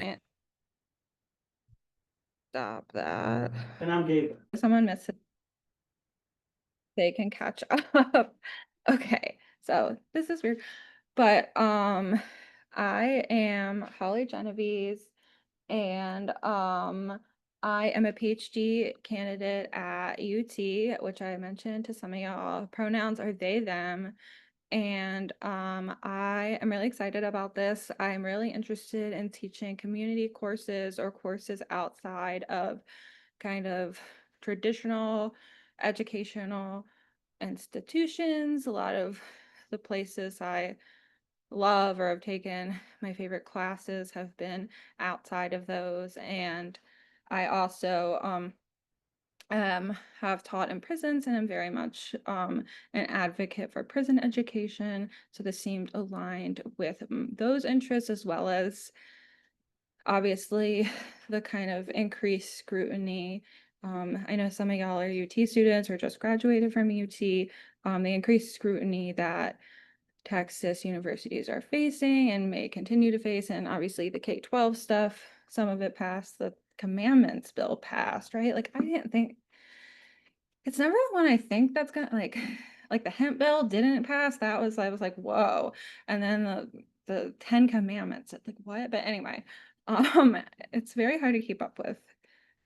And stop that. And I'm Gabe. Someone missed it. They can catch up. Okay, so this is weird. But I am Holly Genovese and I am a PhD candidate at UT, which I mentioned to some of y'all. Pronouns are they, them. And I am really excited about this. I'm really interested in teaching community courses or courses outside of kind of traditional educational institutions. A lot of the places I love or have taken my favorite classes have been outside of those. And I also have taught in prisons and I'm very much an advocate for prison education. So this seemed aligned with those interests, as well as obviously the kind of increased scrutiny. I know some of y'all are UT students or just graduated from UT. The increased scrutiny that Texas universities are facing and may continue to face, and obviously the K-12 stuff, some of it passed, the commandments bill passed, right? Like I didn't think it's never the one I think that's gonna like the hemp bill didn't pass. That was I was like, whoa. And then the 10 commandments, it's like what? But anyway, um it's very hard to keep up with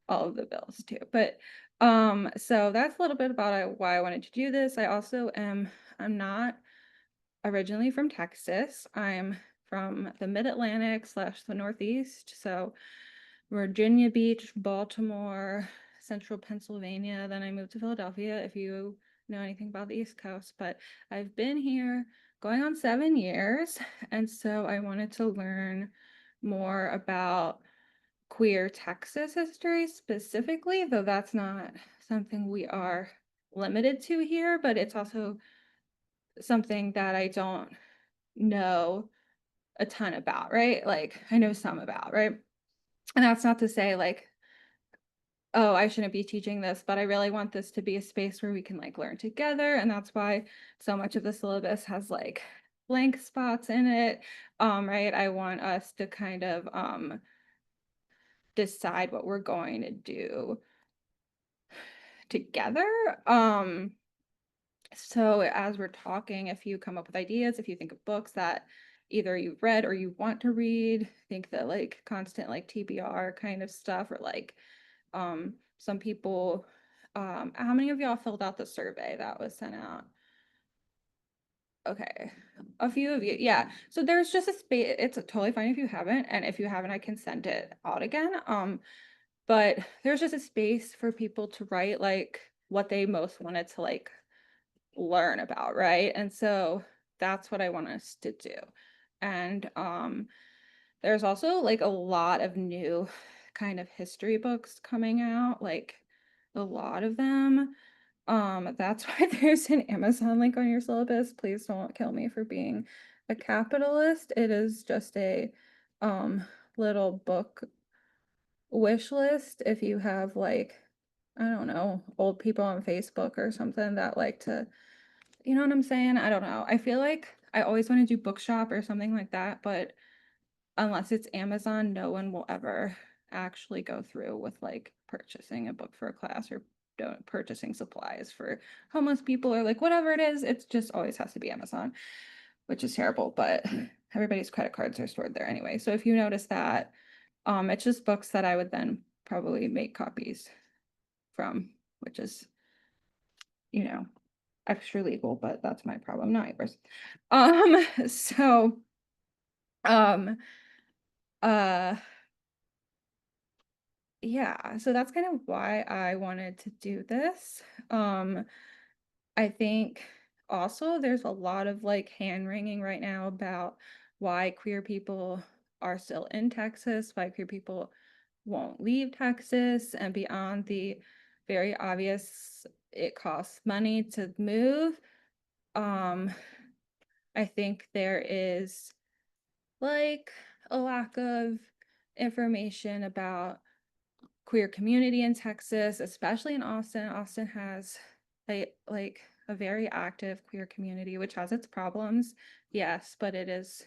all of the bills too. But so that's a little bit about why I wanted to do this. I'm not originally from Texas. I'm from the Mid-Atlantic / the Northeast. So Virginia Beach, Baltimore, Central Pennsylvania. Then I moved to Philadelphia, if you know anything about the East Coast. But I've been here going on 7 years. And so I wanted to learn more about queer Texas history specifically, though that's not something we are limited to here, but it's also something that I don't know a ton about, right? Like I know some about, right? And that's not to say like, oh, I shouldn't be teaching this, but I really want this to be a space where we can like learn together. And that's why so much of the syllabus has like blank spots in it. Right. I want us to kind of decide what we're going to do together. So as we're talking, if you come up with ideas, if you think of books that either you've read or you want to read, think that like constant like TBR kind of stuff, or like some people, how many of y'all filled out the survey that was sent out? Okay, a few of you, yeah. So there's just a space. It's totally fine if you haven't, and if you haven't, I can send it out again. But there's just a space for people to write like what they most wanted to like learn about, right? And so that's what I want us to do. And there's also like a lot of new kind of history books coming out, like a lot of them. That's why there's an Amazon link on your syllabus. Please don't kill me for being a capitalist. It is just a little book wish list if you have like, I don't know, old people on Facebook or something that like to, you know what I'm saying? I don't know. I feel like I always want to do bookshop or something like that, but unless it's Amazon, no one will ever actually go through with like purchasing a book for a class or purchasing supplies for homeless people or like whatever it is. It's just always has to be Amazon, which is terrible, but everybody's credit cards are stored there anyway. So if you notice that, it's just books that I would then probably make copies from, which is, you know, extra legal, but that's my problem, not yours. So um uh yeah, so that's kind of why I wanted to do this. I think also there's a lot of like hand wringing right now about why queer people are still in Texas, why queer people won't leave Texas, and beyond the very obvious it costs money to move. Um, I think there is like a lack of information about queer community in Texas, especially in Austin. Austin has a very active queer community, which has its problems, yes, but it is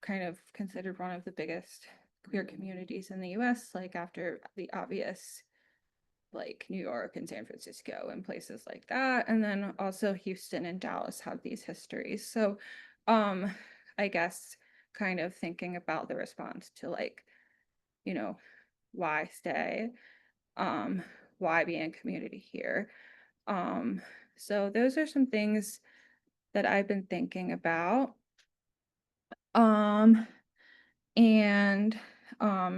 kind of considered one of the biggest queer communities in the US, like after the obvious like New York and San Francisco and places like that. And then also Houston and Dallas have these histories. So I guess kind of thinking about the response to like, you know, why stay? Why be in community here? So those are some things that I've been thinking about. Um, and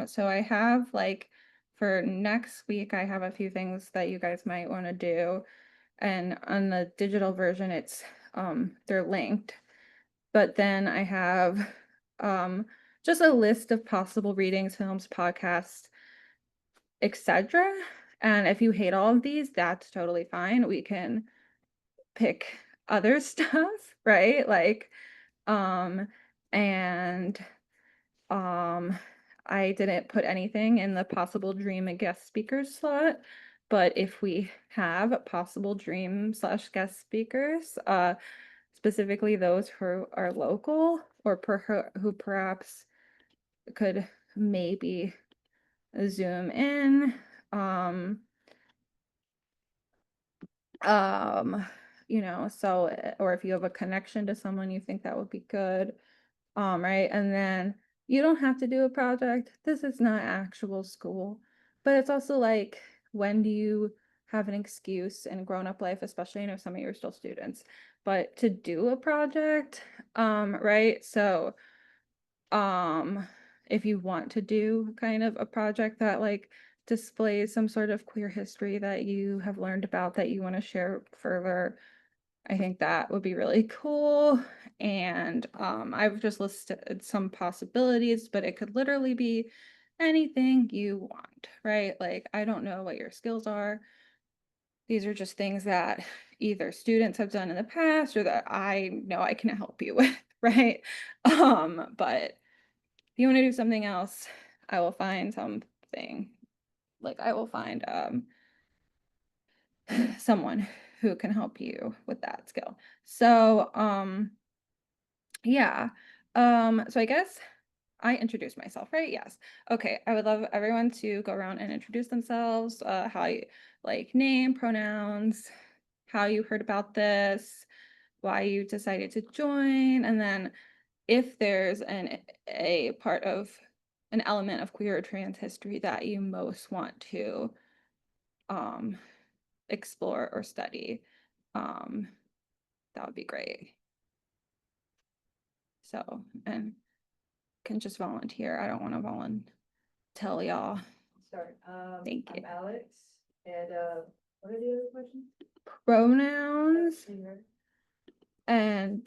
so I have like for next week, I have a few things that you guys might want to do. And on the digital version, it's they're linked. But then I have um just a list of possible readings, films, podcasts, etc. And if you hate all of these, that's totally fine. We can pick other stuff, right? Like and um I didn't put anything in the possible dream and guest speakers slot, but if we have possible dream slash guest speakers, specifically those who are local or who perhaps could maybe zoom in, um um so or if you have a connection to someone you think that would be good, right? And then you don't have to do a project. This is not actual school, but it's also like, when do you have an excuse in grown-up life, especially, some of you are still students, but to do a project, right? So if you want to do kind of a project that like displays some sort of queer history that you have learned about that you want to share further, I think that would be really cool. And I've just listed some possibilities, but it could literally be anything you want, right? Like, I don't know what your skills are. These are just things that either students have done in the past or that I know I can help you with, right? But if you want to do something else, I will find something. Like, I will find someone who can help you with that skill. So yeah. So I guess I introduced myself, right? Yes. Okay. I would love everyone to go around and introduce themselves, how you like name, pronouns, how you heard about this, why you decided to join, and then if there's a part of an element of queer or trans history that you most want to um explore or study, um that would be great. So, and can just volunteer. I don't want to tell y'all. Start. Thank you. I'm Alex, and what are the other questions? Pronouns Singer. and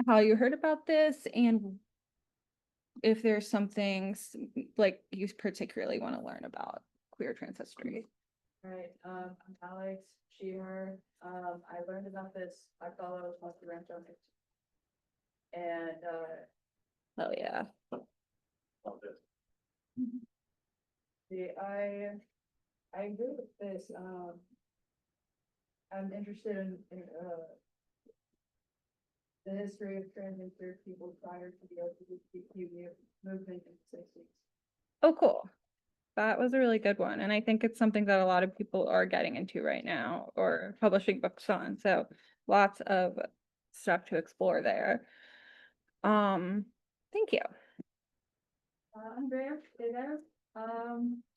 how you heard about this, and if there's some things like you particularly want to learn about queer trans history. All right. I'm Alex, she, her. I learned about this. I follow Monkeywrench on it. And Oh yeah. see, I agree with this. I'm interested in the history of trans and queer people prior to the LGBTQ movement in the 60s. Oh, cool. That was a really good one. And I think it's something that a lot of people are getting into right now or publishing books on. So lots of stuff to explore there. Thank you. I'm Graham. Hey there.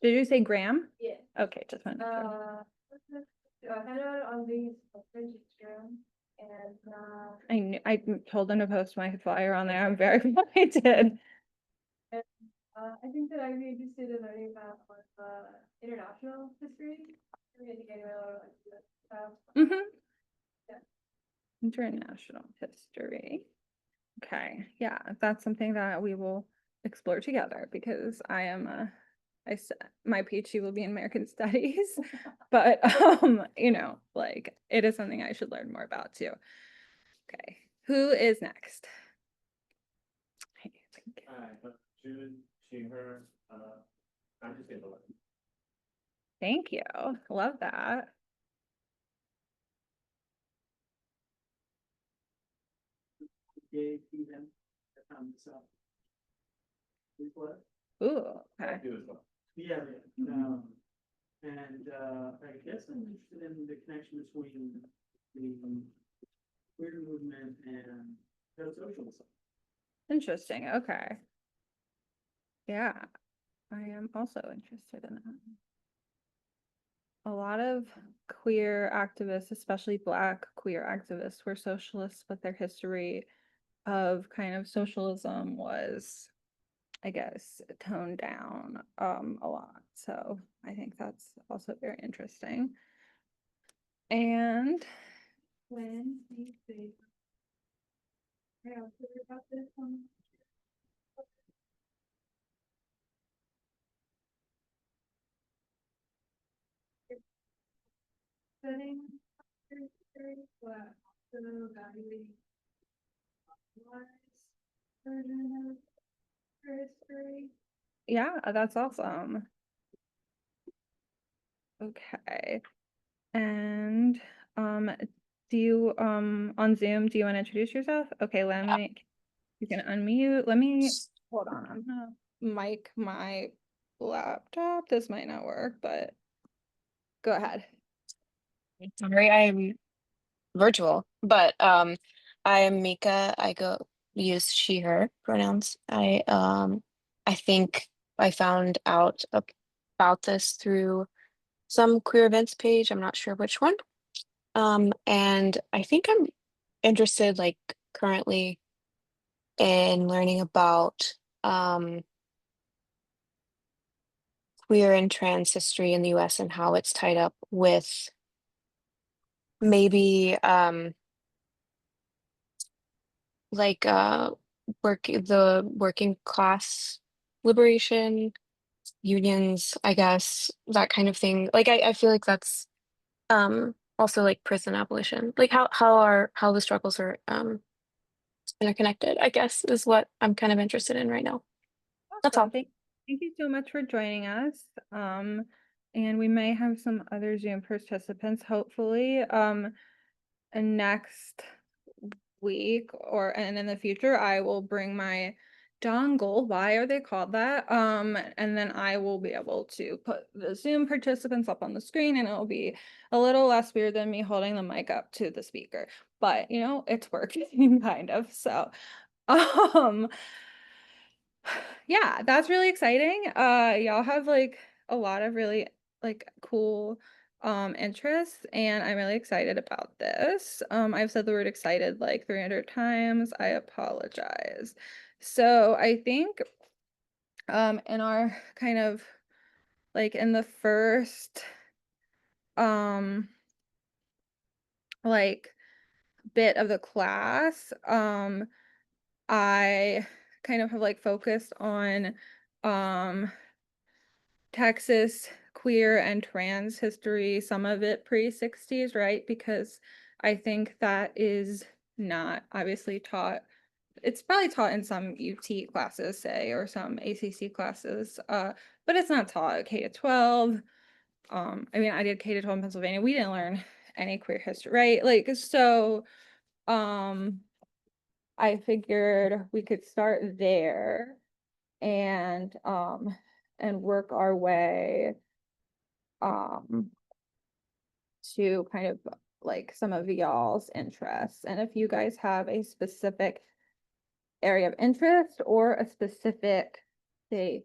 Did you say Graham? Yeah. Okay, just wanted to make sure. I had it on the Instagram, and I told them to post my flyer on there. I'm very glad I did. I think that I'd be interested in learning about international history. I think I know like stuff. Yeah. International history. Okay, yeah, that's something that we will explore together because I am my PhD will be in American Studies, but like it is something I should learn more about too. Okay, who is next? Jude, she, her, I'm just gonna let. Thank you. Love that. Gay, even, I found this out. Is what? Ooh, okay. Do as well. Yeah, and I guess I'm interested in the connection between the queer movement and socialism. Interesting, okay. Yeah, I am also interested in that. A lot of queer activists, especially Black queer activists, were socialists, but their history of kind of socialism was, I guess, toned down a lot. So I think that's also very interesting. And When do you think? I also heard about this setting, but also evaluating version of history. yeah, that's awesome. Okay. And do you on Zoom, do you want to introduce yourself? Okay, let me, you can unmute. Let me, hold on, I'm gonna mic my laptop. This might not work, but go ahead. Sorry, I'm virtual, but I am Mika. I use she, her pronouns. I think I found out about this through some queer events page. I'm not sure which one. And I think I'm interested, like, currently in learning about queer and trans history in the US and how it's tied up with maybe like the working class liberation, unions, I guess, that kind of thing. Like I feel like that's also like prison abolition. Like how the struggles are interconnected, I guess, is what I'm kind of interested in right now. That's Awesome. all. Thank you so much for joining us. And we may have some other Zoom participants, hopefully, next week and in the future. I will bring my dongle. Why are they called that? And then I will be able to put the Zoom participants up on the screen, and it'll be a little less weird than me holding the mic up to the speaker. But you know, it's working kind of. So um yeah, that's really exciting. Y'all have like a lot of really like cool interests, and I'm really excited about this. I've said the word excited like 300 times. I apologize. So I think in our kind of like in the first um like bit of the class, I kind of have like focused on Texas queer and trans history, some of it pre-60s, right? Because I think that is not obviously taught. It's probably taught in some UT classes, say, or some ACC classes, but it's not taught K to 12. I mean, I did K to 12 in Pennsylvania. We didn't learn any queer history, right? Like, so I figured we could start there and work our way to kind of like some of y'all's interests. And if you guys have a specific area of interest or a specific, say,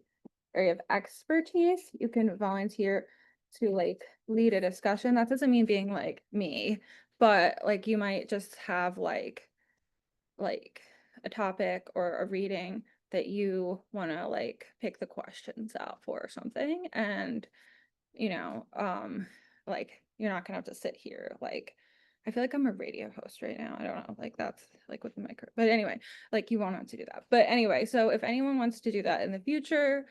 area of expertise, you can volunteer to like lead a discussion. That doesn't mean being like me, but like you might just have like a topic or a reading that you want to like pick the questions out for or something. And you know, like you're not gonna have to sit here like I feel like I'm a radio host right now. I don't know, like that's like with the micro, but anyway, like you won't have to do that. But anyway, so if anyone wants to do that in the future,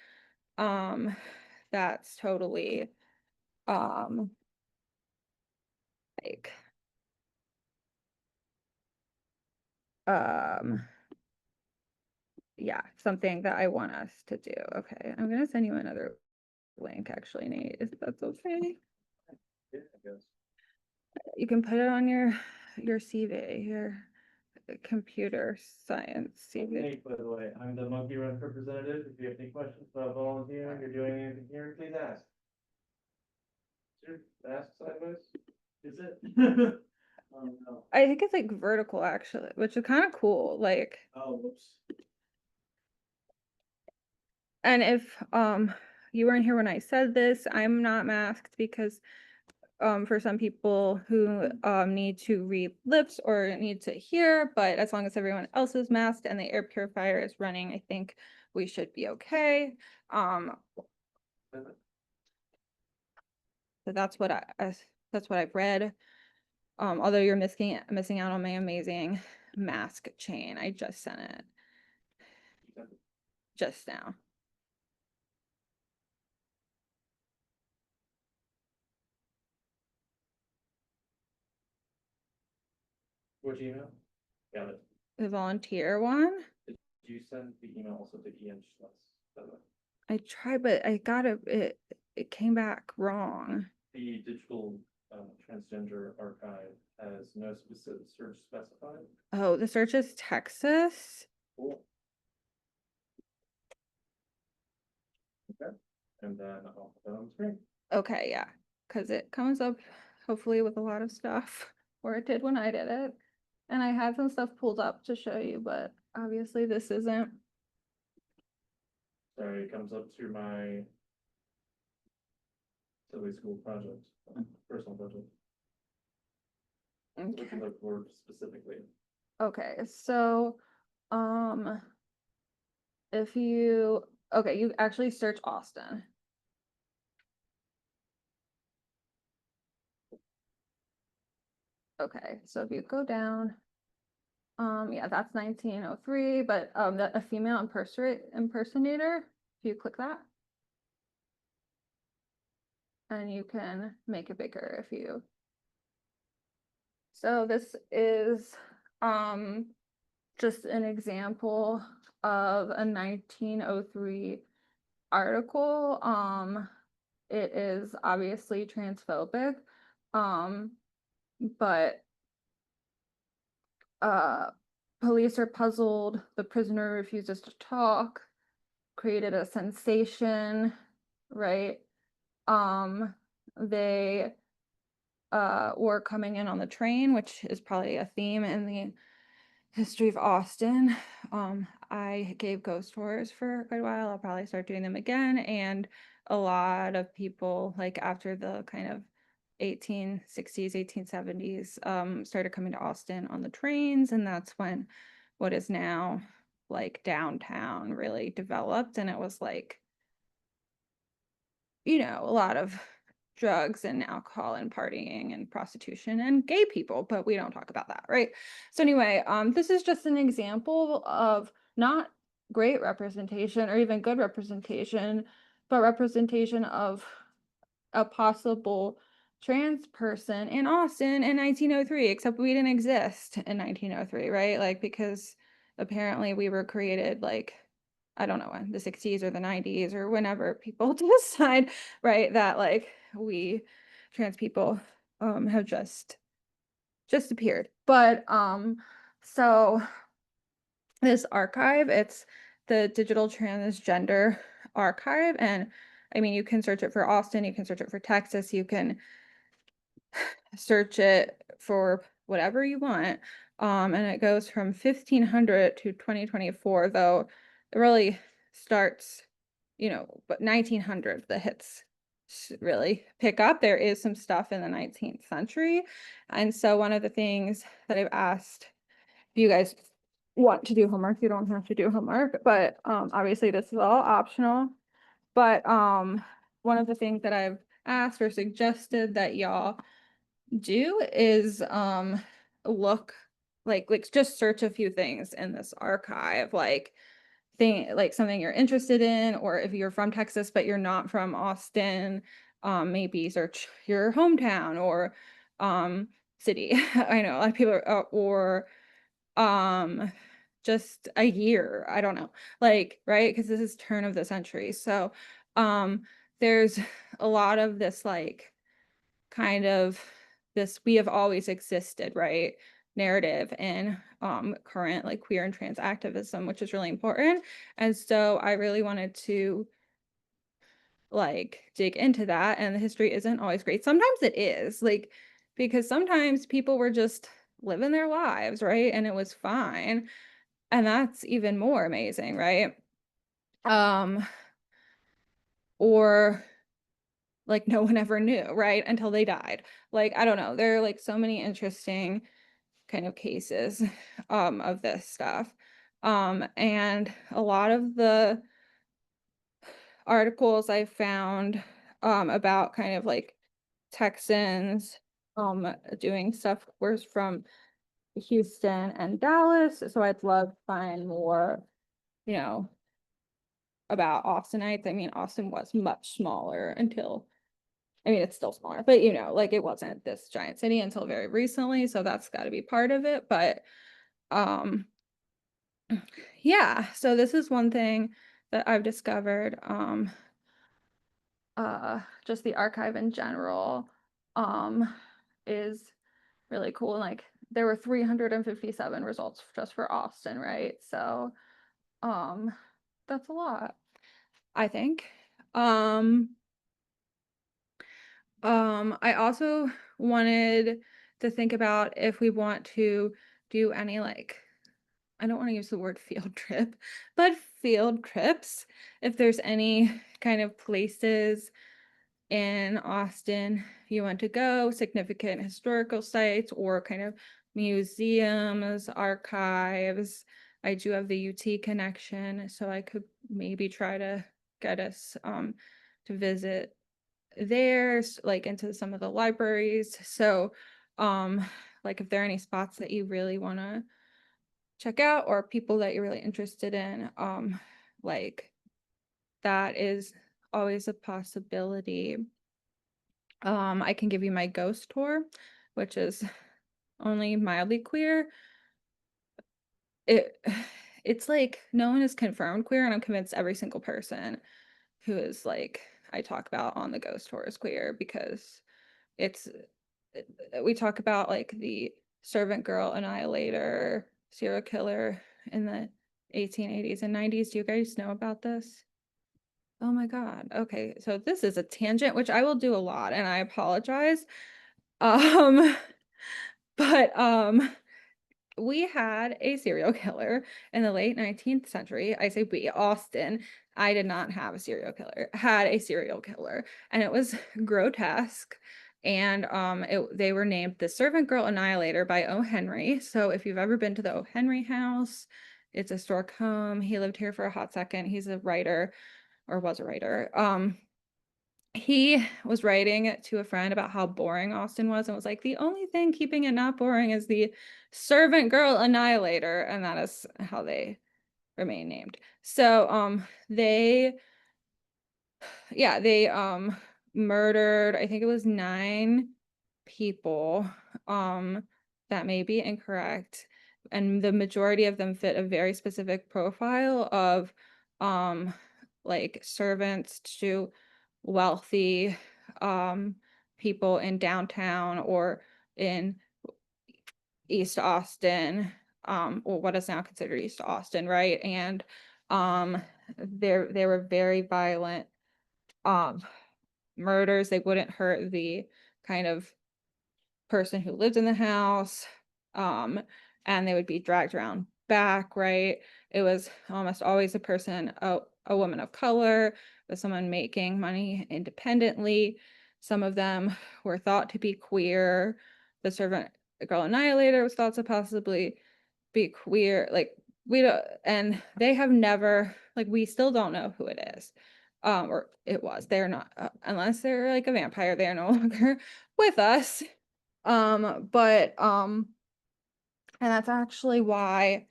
that's totally um like um yeah, something that I want us to do. Okay, I'm gonna send you another link actually, Nate, if that's okay. Yeah, I guess. You can put it on your CV here. computer science. I'm Nate, by the way, I'm the Monkeywrench representative. If you have any questions about volunteering or doing anything here, please ask. Sure, ask sideways. Is it? Oh, no. I think it's like vertical actually, which is kind of cool. Like, Oh, whoops. and if you weren't here when I said this, I'm not masked because for some people who need to read lips or need to hear, but as long as everyone else is masked and the air purifier is running, I think we should be okay. So that's what that's what I've read. Although you're missing out on my amazing mask chain. I just sent it just now. Which email? Got it. The volunteer one. Did you send the email also to Ian Schloss? By the way? I tried, but I got it came back wrong. The digital transgender archive has no specific search specified. Oh, the search is Texas. Cool. Okay, and then I'll put that on the screen. Okay, yeah, because it comes up hopefully with a lot of stuff, or it did when I did it. And I had some stuff pulled up to show you, but obviously this isn't. Sorry, it comes up through my silly school project, personal project. What Okay. you look for specifically. Okay, so if you you actually search Austin. Okay, so if you go down, yeah, that's 1903, but a female impersonator, if you click that. And you can make it bigger if you. So this is just an example of a 1903 article. It is obviously transphobic, but police are puzzled, the prisoner refuses to talk, created a sensation, right? They were coming in on the train, which is probably a theme in the history of Austin. I gave ghost tours for quite a while. I'll probably start doing them again. And a lot of people, like after the kind of 1860s, 1870s, started coming to Austin on the trains. And that's when what is now like downtown really developed. And it was like, you know, a lot of drugs and alcohol and partying and prostitution and gay people, but we don't talk about that, right? So anyway, this is just an example of not great representation or even good representation, but representation of a possible trans person in Austin in 1903, except we didn't exist in 1903, right? Like, because apparently we were created like, I don't know when, the 60s or the 90s or whenever people decide, right, that like we trans people have just appeared. But so this archive, it's the Digital Transgender Archive, and I mean you can search it for Austin, you can search it for Texas, you can search it for whatever you want. And it goes from 1500 to 2024, though it really starts, you know, but 1900, the hits really pick up. There is some stuff in the 19th century. And so one of the things that I've asked, if you guys want to do homework, you don't have to do homework, but obviously this is all optional. But one of the things that I've asked or suggested that y'all do is look like just search a few things in this archive, like something you're interested in, or if you're from Texas but you're not from Austin, maybe search your hometown or city. I know a lot of people are, or just a year, I don't know, like, right, because this is turn of the century. So there's a lot of this like kind of this we have always existed, right? narrative in current like queer and trans activism, which is really important. And so I really wanted to like dig into that, and the history isn't always great. Sometimes it is, like, because sometimes people were just living their lives, right? And it was fine. And that's even more amazing, right? Um, or like no one ever knew, right? Until they died. Like, I don't know. There are like so many interesting kind of cases of this stuff. And a lot of the articles I found about kind of like Texans doing stuff was from Houston and Dallas. So I'd love to find more, you know, about Austinites. I mean, Austin was much smaller until, I mean, it's still smaller, but you know, like it wasn't this giant city until very recently. So that's got to be part of it. But um yeah, so this is one thing that I've discovered. Just the archive in general is really cool. Like there were 357 results just for Austin, right? So that's a lot, I think. um I also wanted to think about if we want to do any like, I don't want to use the word field trip, but field trips, if there's any kind of places in Austin you want to go, significant historical sites or kind of museums, archives. I do have the UT connection, so I could maybe try to get us to visit there, like into some of the libraries. So like if there are any spots that you really want to check out or people that you're really interested in, like that is always a possibility. I can give you my ghost tour, which is only mildly queer. It it's like no one is confirmed queer, and I'm convinced every single person who is like I talk about on the ghost tour is queer, because it's we talk about like the servant girl annihilator serial killer in the 1880s and 90s. Do you guys know about this? Oh my God. Okay, so this is a tangent, which I will do a lot, and I apologize. Um, but we had a serial killer in the late 19th century. I say we, Austin. I did not have a serial killer, had a serial killer, and it was grotesque. And they were named the Servant Girl Annihilator by O. Henry. So if you've ever been to the O. Henry house, it's a historic home. He lived here for a hot second. He's a writer, or was a writer. He was writing to a friend about how boring Austin was and was like, the only thing keeping it not boring is the servant girl annihilator. And that is how they remain named. So they murdered, I think it was 9 people. That may be incorrect. And the majority of them fit a very specific profile of like servants to wealthy people in downtown or in East Austin, or what is now considered East Austin, right? And there were very violent um murders. They wouldn't hurt the kind of person who lived in the house, um and they would be dragged around back, right? It was almost always a person, a woman of color, with someone making money independently. Some of them were thought to be queer. The servant girl annihilator was thought to possibly be queer. Like we don't, and they have never, like we still don't know who it is. Or it was, they're not, unless they're like a vampire, they are no longer with us. But and that's actually why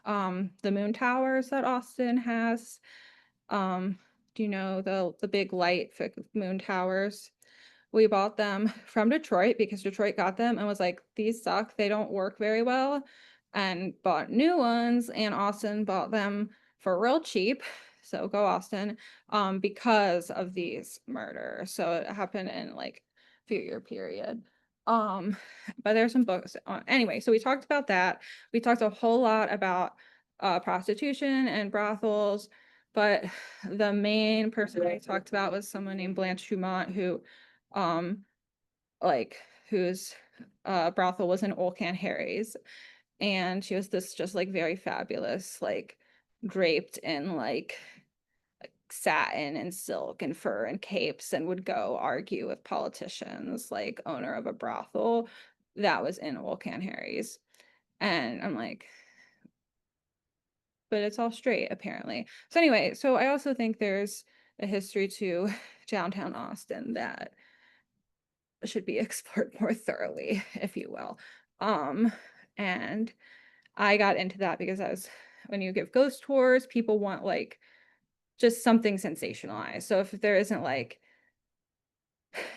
the moon towers that Austin has, do you know the big light moon towers? We bought them from Detroit because Detroit got them and was like, these suck, they don't work very well, and bought new ones, and Austin bought them for real cheap. So go Austin, because of these murders. So it happened in like a few year period. But there's some books on, anyway, so we talked about that. We talked a whole lot about prostitution and brothels, but the main person I talked about was someone named Blanche Dumont, who like whose brothel was in Old Can Harry's, and she was this just like very fabulous, like draped in like satin and silk and fur and capes, and would go argue with politicians, like owner of a brothel that was in Old Can Harry's. And I'm like, but it's all straight apparently. So anyway, so I also think there's a history to downtown Austin that should be explored more thoroughly, if you will. And I got into that because I was, when you give ghost tours, people want like just something sensationalized. So if there isn't like,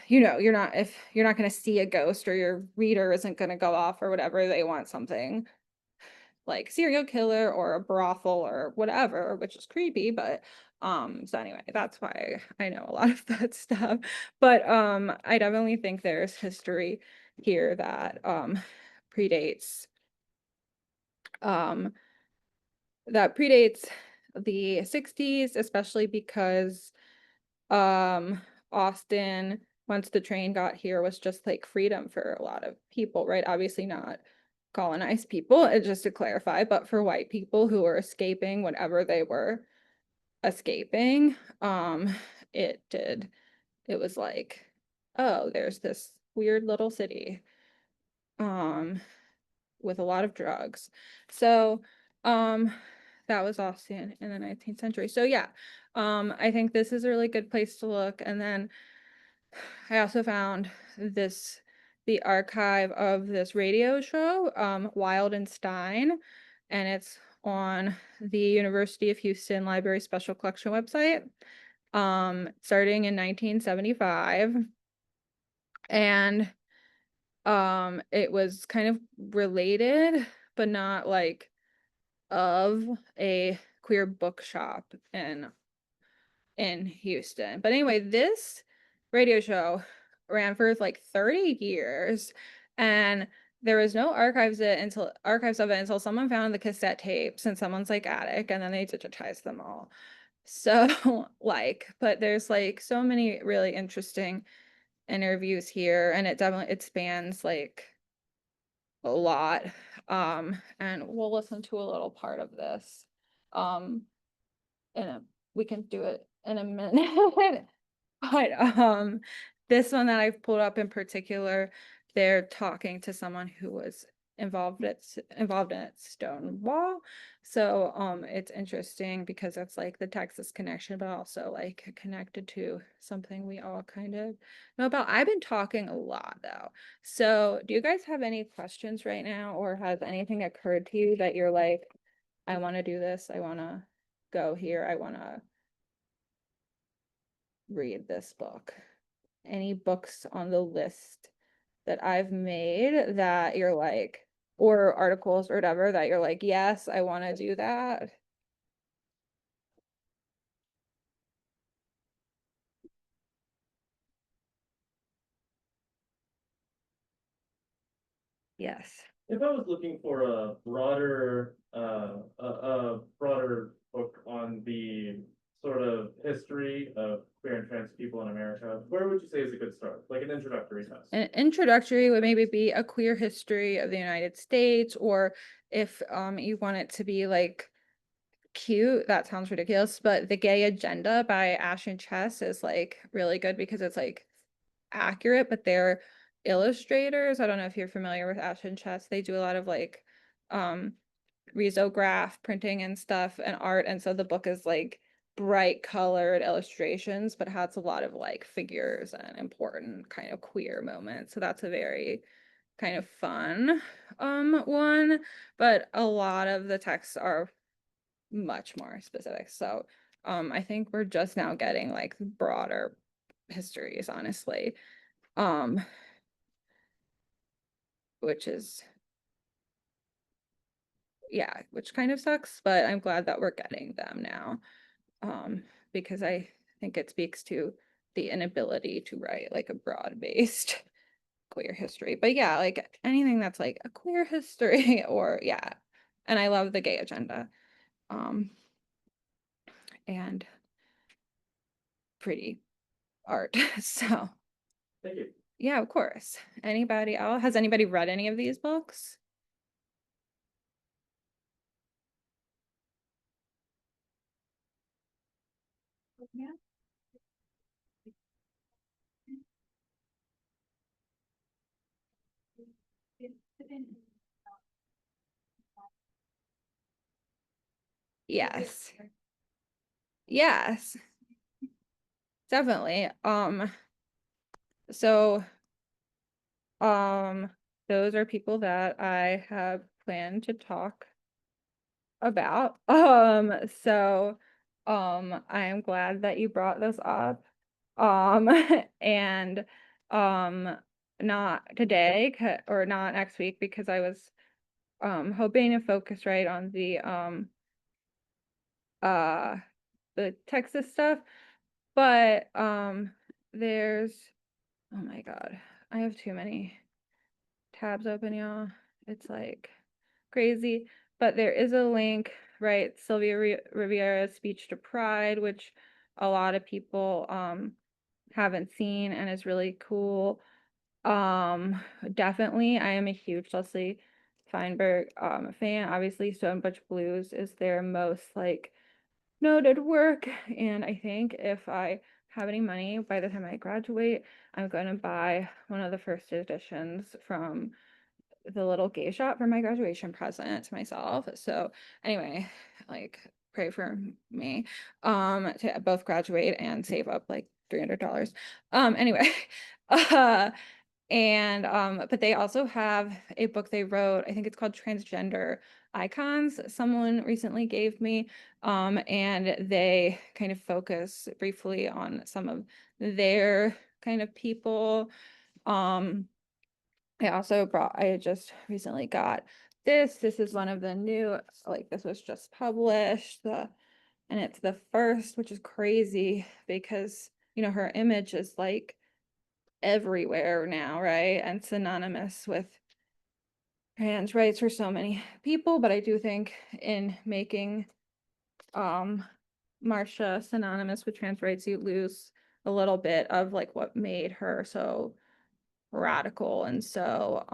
you're not, if you're not going to see a ghost, or your reader isn't going to go off or whatever, they want something like serial killer or a brothel or whatever, which is creepy. But so anyway, that's why I know a lot of that stuff. But I definitely think there's history here that predates um the 60s, especially because Austin, once the train got here, was just like freedom for a lot of people, right? Obviously not colonized people, just to clarify, but for white people who were escaping whatever they were escaping, it was like, oh, there's this weird little city with a lot of drugs. So that was Austin in the 19th century. So yeah, I think this is a really good place to look. And then I also found the archive of this radio show, Wild and Stein, and it's on the University of Houston Library Special Collection website, starting in 1975. And it was kind of related, but not like of a queer bookshop in Houston. But anyway, this radio show ran for like 30 years, and there was no archives of it until someone found the cassette tapes in someone's like attic, and then they digitized them all. So like, but there's like so many really interesting interviews here, and it spans like a lot. And we'll listen to a little part of this. And we can do it in a minute. But this one that I've pulled up in particular, they're talking to someone who was involved in it, Stonewall. So it's interesting because it's like the Texas connection, but also like connected to something we all kind of know about. I've been talking a lot though. So do you guys have any questions right now, or has anything occurred to you that you're like, I want to do this, I want to go here, I want to read this book? Any books on the list that I've made that you're like, or articles or whatever that you're like, yes, I want to do that? Yes. If I was looking for a broader, a broader book on the sort of history of queer and trans people in America, where would you say is a good start? Like an introductory test? An introductory would maybe be A Queer History of the United States, or if you want it to be like cute, that sounds ridiculous, but The Gay Agenda by Ashton Chess is like really good because it's like accurate, but they're illustrators. I don't know if you're familiar with Ashton Chess. They do a lot of like risograph printing and stuff and art, and so the book is like bright colored illustrations, but has a lot of like figures and important kind of queer moments. So that's a very kind of fun one, but a lot of the texts are much more specific. So I think we're just now getting like broader histories, honestly. Which is, yeah, which kind of sucks, but I'm glad that we're getting them now. Because I think it speaks to the inability to write like a broad-based queer history. But yeah, like anything that's like a queer history or yeah. And I love the gay agenda. And pretty art. So Thank you. yeah, of course. Anybody else? Has anybody read any of these books? Yes. Yes, definitely. So those are people that I have planned to talk about. So I am glad that you brought this up. Um and um not today or not next week because I was hoping to focus right on uh the Texas stuff, but there's oh my God, I have too many tabs open, y'all. It's like crazy, but there is a link, right? Sylvia Rivera's speech to Pride, which a lot of people haven't seen and is really cool. Definitely, I am a huge Leslie Feinberg fan. Obviously, Stone Butch Blues is their most like noted work, and I think if I have any money by the time I graduate, I'm going to buy one of the first editions from the little gay shop for my graduation present to myself. So anyway, like pray for me to both graduate and save up like $300. Anyway, uh and but they also have a book they wrote, I think it's called Transgender Icons, someone recently gave me, and they kind of focus briefly on some of their kind of people. I just recently got this is one of the new, like this was just published, and it's the first, which is crazy because her image is like everywhere now, right? And synonymous with trans rights for so many people. But I do think in making Marsha synonymous with trans rights, you lose a little bit of like what made her so radical and so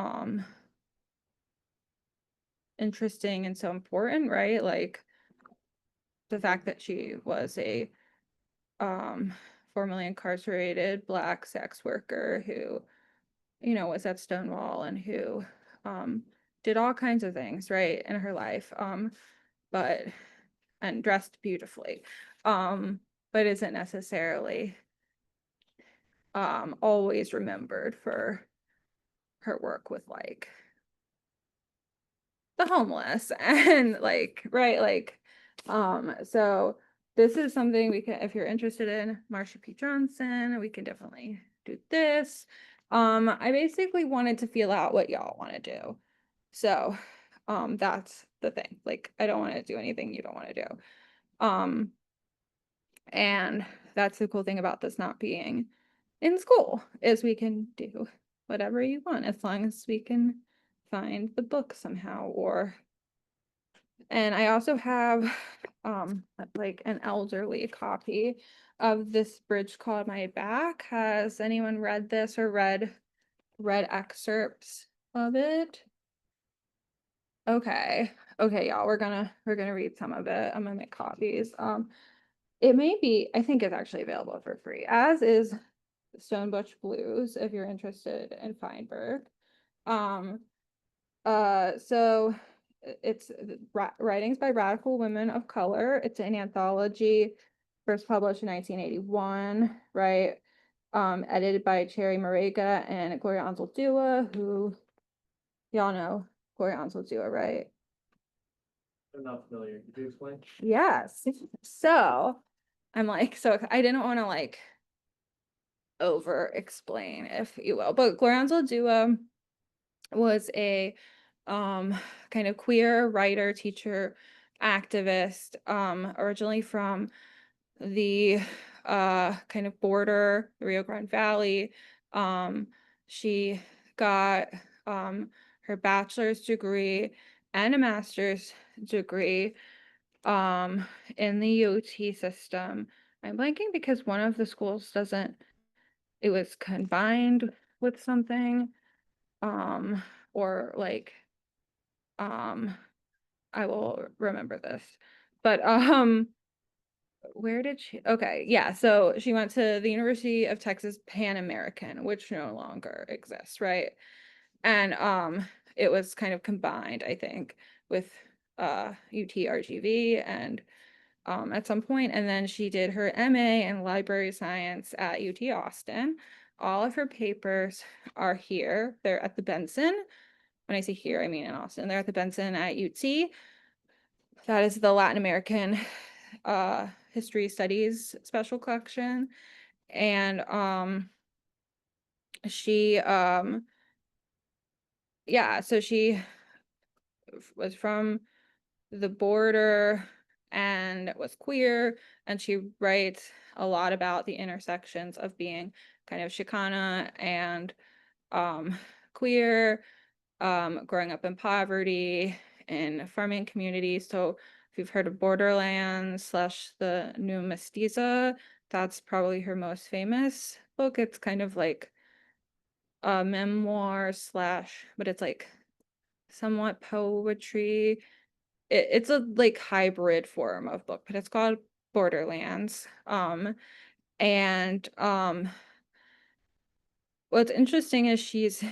interesting and so important, right? Like the fact that she was a formerly incarcerated Black sex worker who was at Stonewall and who did all kinds of things, right, in her life, but and dressed beautifully, but isn't necessarily always remembered for her work with like the homeless and like right like so this is something we can, if you're interested in Marsha P. Johnson, we can definitely do this. I basically wanted to feel out what y'all want to do, so that's the thing, like I don't want to do anything you don't want to do, and that's the cool thing about this not being in school is we can do whatever you want as long as we can find the book somehow. And I also have like an elderly copy of this bridge called My Back. Has anyone read this or read excerpts of it? Okay. Okay, y'all, we're gonna read some of it. I'm gonna make copies. It may be, I think it's actually available for free, as is Stone Butch Blues, if you're interested in Feinberg. So it's writings by radical women of color. It's an anthology, first published in 1981, right? Edited by Cherry Morega and Gloria Anzaldúa, who y'all know Gloria Anzaldúa, right? I'm not familiar. Could you explain? Yes. So I'm like, so I didn't want to like over explain, if you will, but Gloria Anzaldúa was a kind of queer writer, teacher, activist, originally from the kind of border, the Rio Grande Valley. She got her bachelor's degree and a master's degree in the UT system. I'm blanking because one of the schools doesn't, it was combined with something, or like, I will remember this, but where did she, okay, yeah, so she went to the University of Texas Pan American, which no longer exists, right? And it was kind of combined, I think, with UT-RGV and at some point, and then she did her MA in library science at UT Austin. All of her papers are here. They're at the Benson. When I say here, I mean in Austin. They're at the Benson at UT. That is the Latin American History Studies Special Collection. And she yeah, so she was from the border and was queer, and she writes a lot about the intersections of being kind of Chicana and queer, growing up in poverty in farming communities. So if you've heard of Borderlands slash the New Mestiza, that's probably her most famous book. It's kind of like a memoir slash, but it's like somewhat poetry. It's a like hybrid form of book, but it's called Borderlands. And what's interesting is she's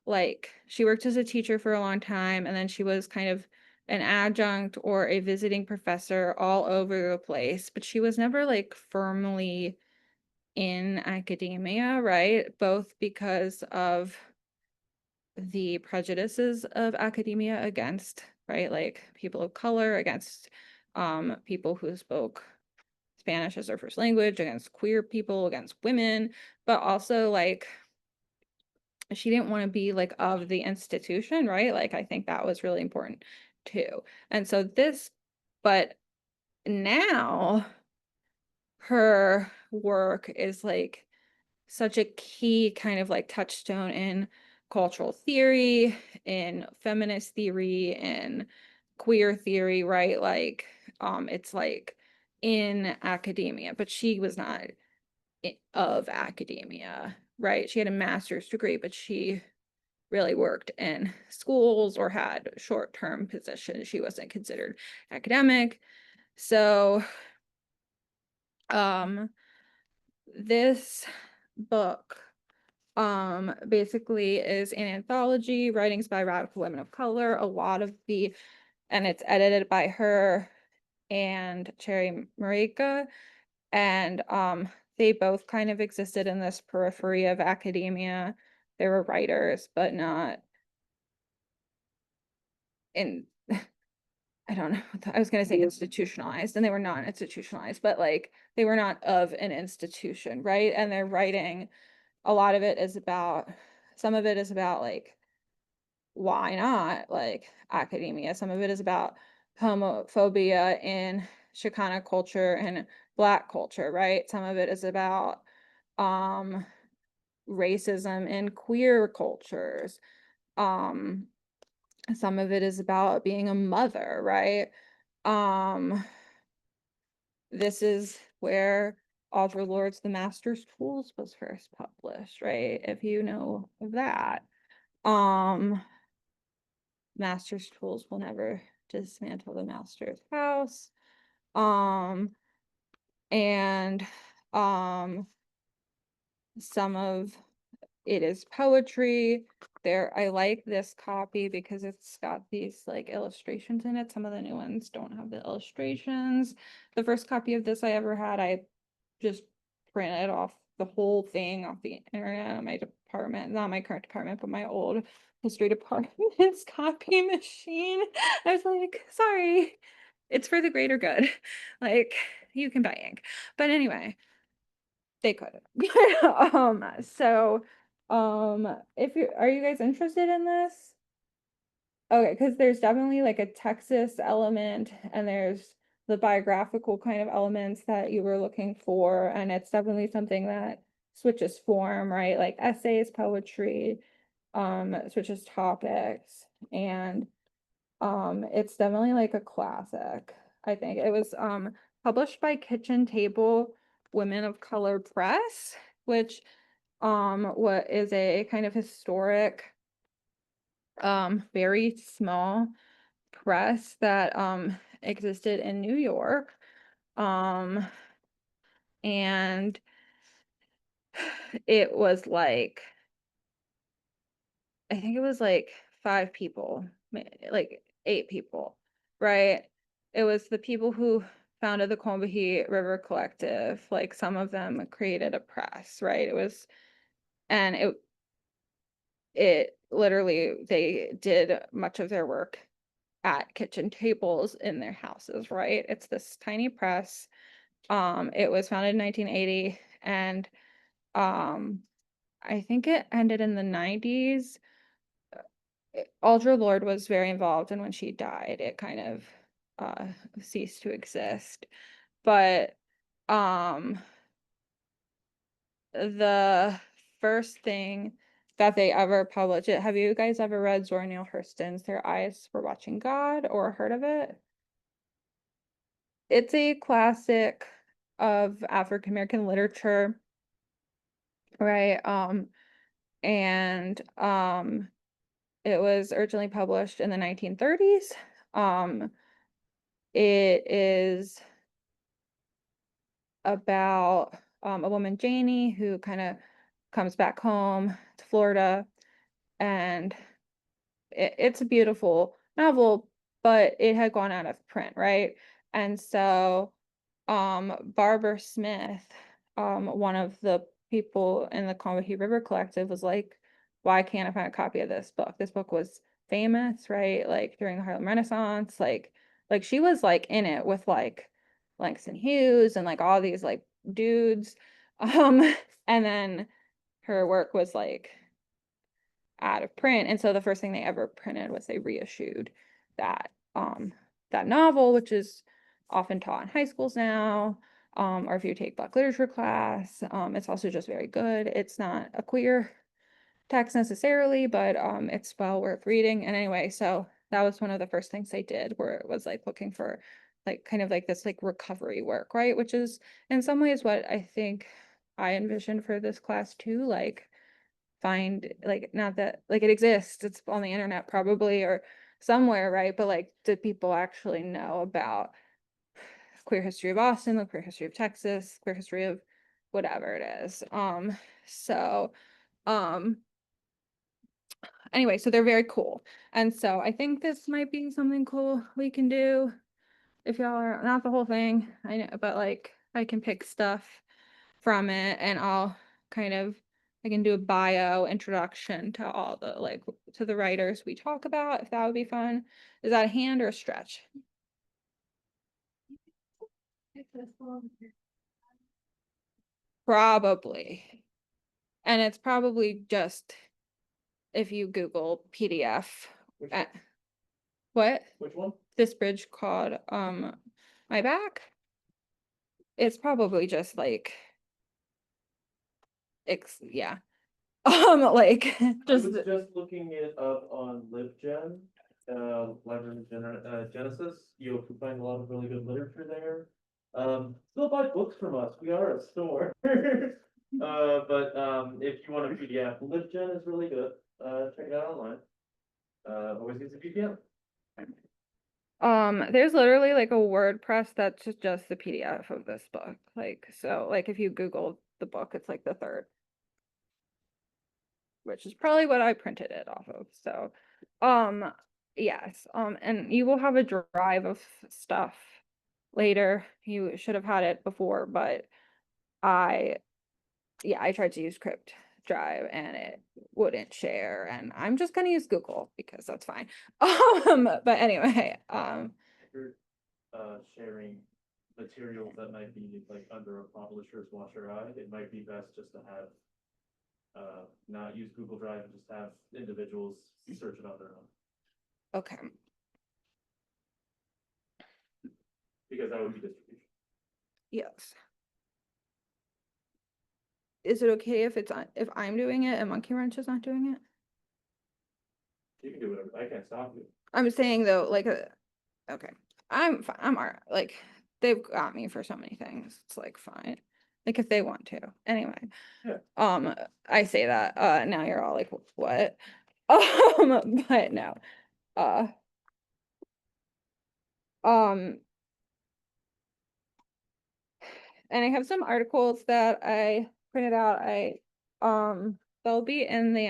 like, she worked as a teacher for a long time, and then she was kind of an adjunct or a visiting professor all over the place, but she was never like firmly in academia, right? Both because of the prejudices of academia against, right, like people of color, against people who spoke Spanish as their first language, against queer people, against women, but also like she didn't want to be like of the institution, right? Like I think that was really important too. And so this, but now her work is like such a key kind of like touchstone in cultural theory, in feminist theory, in queer theory, right? Like it's like in academia, but she was not of academia, right? She had a master's degree, but she really worked in schools or had short-term positions. She wasn't considered academic. So this book basically is an anthology, writings by radical women of color. A lot of the, and it's edited by her and Cherry Marika, and they both kind of existed in this periphery of academia. They were writers, but not in, I don't know, I was going to say institutionalized, and they were not institutionalized, but like they were not of an institution, right? And their writing, a lot of it is about, some of it is about like, why not like academia? Some of it is about homophobia in Chicana culture and Black culture, right? Some of it is about racism in queer cultures. Some of it is about being a mother, right? This is where Audre Lorde's The Master's Tools was first published, right? If you know of that. Master's Tools will never dismantle the master's house. And some of it is poetry. There, I like this copy because it's got these like illustrations in it. Some of the new ones don't have the illustrations. The first copy of this I ever had, I just printed off the whole thing off the internet on my department, not my current department, but my old history department's copy machine. I was like, sorry, it's for the greater good. Like, you can buy ink. But anyway, they couldn't. So if you are you guys interested in this? Okay, because there's definitely like a Texas element, and there's the biographical kind of elements that you were looking for, and it's definitely something that switches form, right? Like essays, poetry, switches topics, and it's definitely like a classic. I think it was published by Kitchen Table Women of Color Press, which what is a kind of historic, very small press that existed in New York. And it was like, I think it was like 5 people, like 8 people, right? It was the people who founded the Combahee River Collective. Like some of them created a press, right? And it literally, they did much of their work at kitchen tables in their houses, right? It's this tiny press. It was founded in 1980, and I think it ended in the 90s. Audre Lorde was very involved, and when she died, it kind of ceased to exist. But um the first thing that they ever published, have you guys ever read Zora Neale Hurston's Their Eyes Were Watching God, or heard of it? It's a classic of African American literature, right? And it was originally published in the 1930s. It is about a woman, Janie, who kind of comes back home to Florida, and it's a beautiful novel, but it had gone out of print, right? And so Barbara Smith, one of the people in the Combahee River Collective, was like, why can't I find a copy of this book? This book was famous, right? Like during the Harlem Renaissance, like she was like in it with like Langston Hughes and like all these like dudes. And then her work was like out of print. And so the first thing they ever printed was they reissued that that novel, which is often taught in high schools now. Or if you take Black literature class, it's also just very good. It's not a queer text necessarily, but it's well worth reading. And anyway, so that was one of the first things they did, where it was like looking for like kind of like this like recovery work, right? Which is in some ways what I think I envisioned for this class too, like find like, not that like it exists, it's on the internet probably or somewhere, right? But like, do people actually know about queer history of Austin, the queer history of Texas, queer history of whatever it is? So um anyway, so they're very cool. And so I think this might be something cool we can do if y'all are, not the whole thing, I know, but like I can pick stuff from it, and I'll kind of, I can do a bio introduction to all the like to the writers we talk about, if that would be fun. Is that a hand or a stretch? Probably. And it's probably just if you Google PDF. Which, uh, what? which one? This bridge called My Back. It's probably just like yeah. Like I just was just looking it up on LibGen, Library of Genesis. You can find a lot of really good literature there. Still buy books from us. We are a store. But if you want a PDF, LibGen is really good. Check it out online. Always use a VPN. there's literally like a WordPress that's just the PDF of this book. Like, so like if you Google the book, it's like the third, which is probably what I printed it off of. So, yes, and you will have a drive of stuff later. You should have had it before, but I, yeah, I tried to use Crypt Drive and it wouldn't share, and I'm just gonna use Google because that's fine. But anyway, If you're sharing materials that might be like under a publisher's washer eye, it might be best just to have not use Google Drive and just have individuals search it on their own, okay. because that would be distribution. Yes. is it okay if if I'm doing it and Monkeywrench is not doing it? You can do whatever, I can't stop you. I'm saying though, like, okay, I'm all right. Like, they've got me for so many things. It's like fine, like if they want to. Anyway, Yeah. I say that. Now you're all like, what? But no. Uh, um, and I have some articles that I printed out. They'll be in the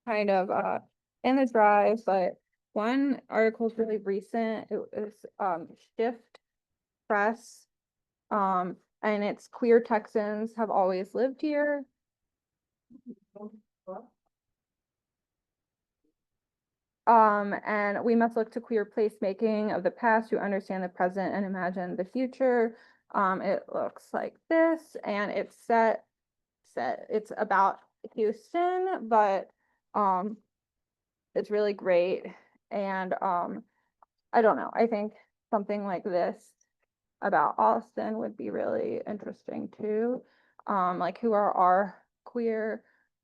kind of in the drive, but one article is really recent. It was Shift Press. And it's queer Texans have always lived here. And we must look to queer placemaking of the past to understand the present and imagine the future. It looks like this, and it's it's about Houston, but it's really great. And I don't know, I think something like this about Austin would be really interesting too. Like who are our queer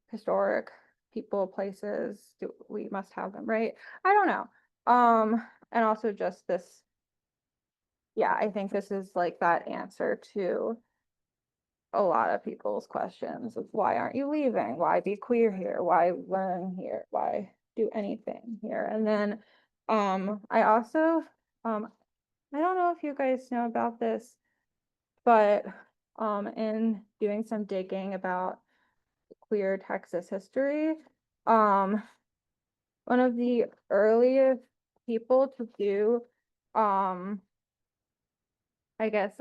historic people, places, do we must have them, right? I don't know. And also just this, yeah, I think this is like that answer to a lot of people's questions of why aren't you leaving? Why be queer here? Why learn here? Why do anything here? And then I also I don't know if you guys know about this, but in doing some digging about queer Texas history, um one of the earliest people to do I guess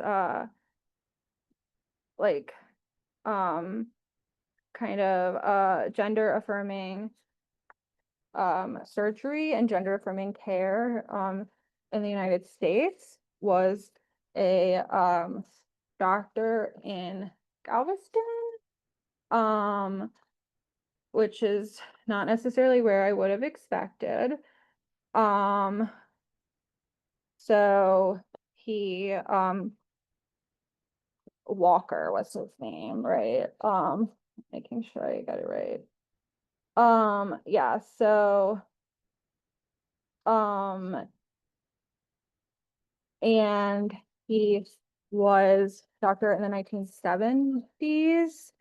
like um kind of gender affirming surgery and gender affirming care in the United States was a doctor in Galveston, which is not necessarily where I would have expected. Um, so he Walker was his name, right? Making sure I got it right. Yeah, so um and he was doctor in the 1970s,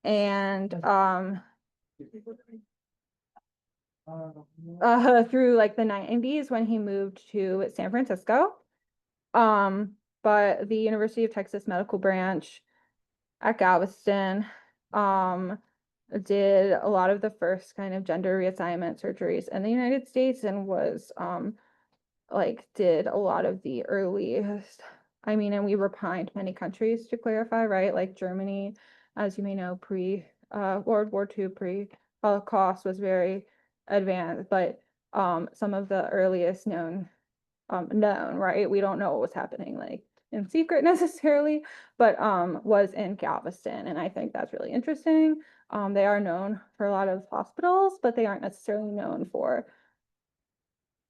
and through like the 90s when he moved to San Francisco. But the University of Texas Medical Branch at Galveston did a lot of the first kind of gender reassignment surgeries in the United States, and was like did a lot of the earliest, I mean, and we were behind many countries to clarify, right? Like Germany, as you may know, pre World War II, pre-Holocaust, was very advanced, but some of the earliest known, right? We don't know what was happening like in secret necessarily, but was in Galveston. And I think that's really interesting. They are known for a lot of hospitals, but they aren't necessarily known for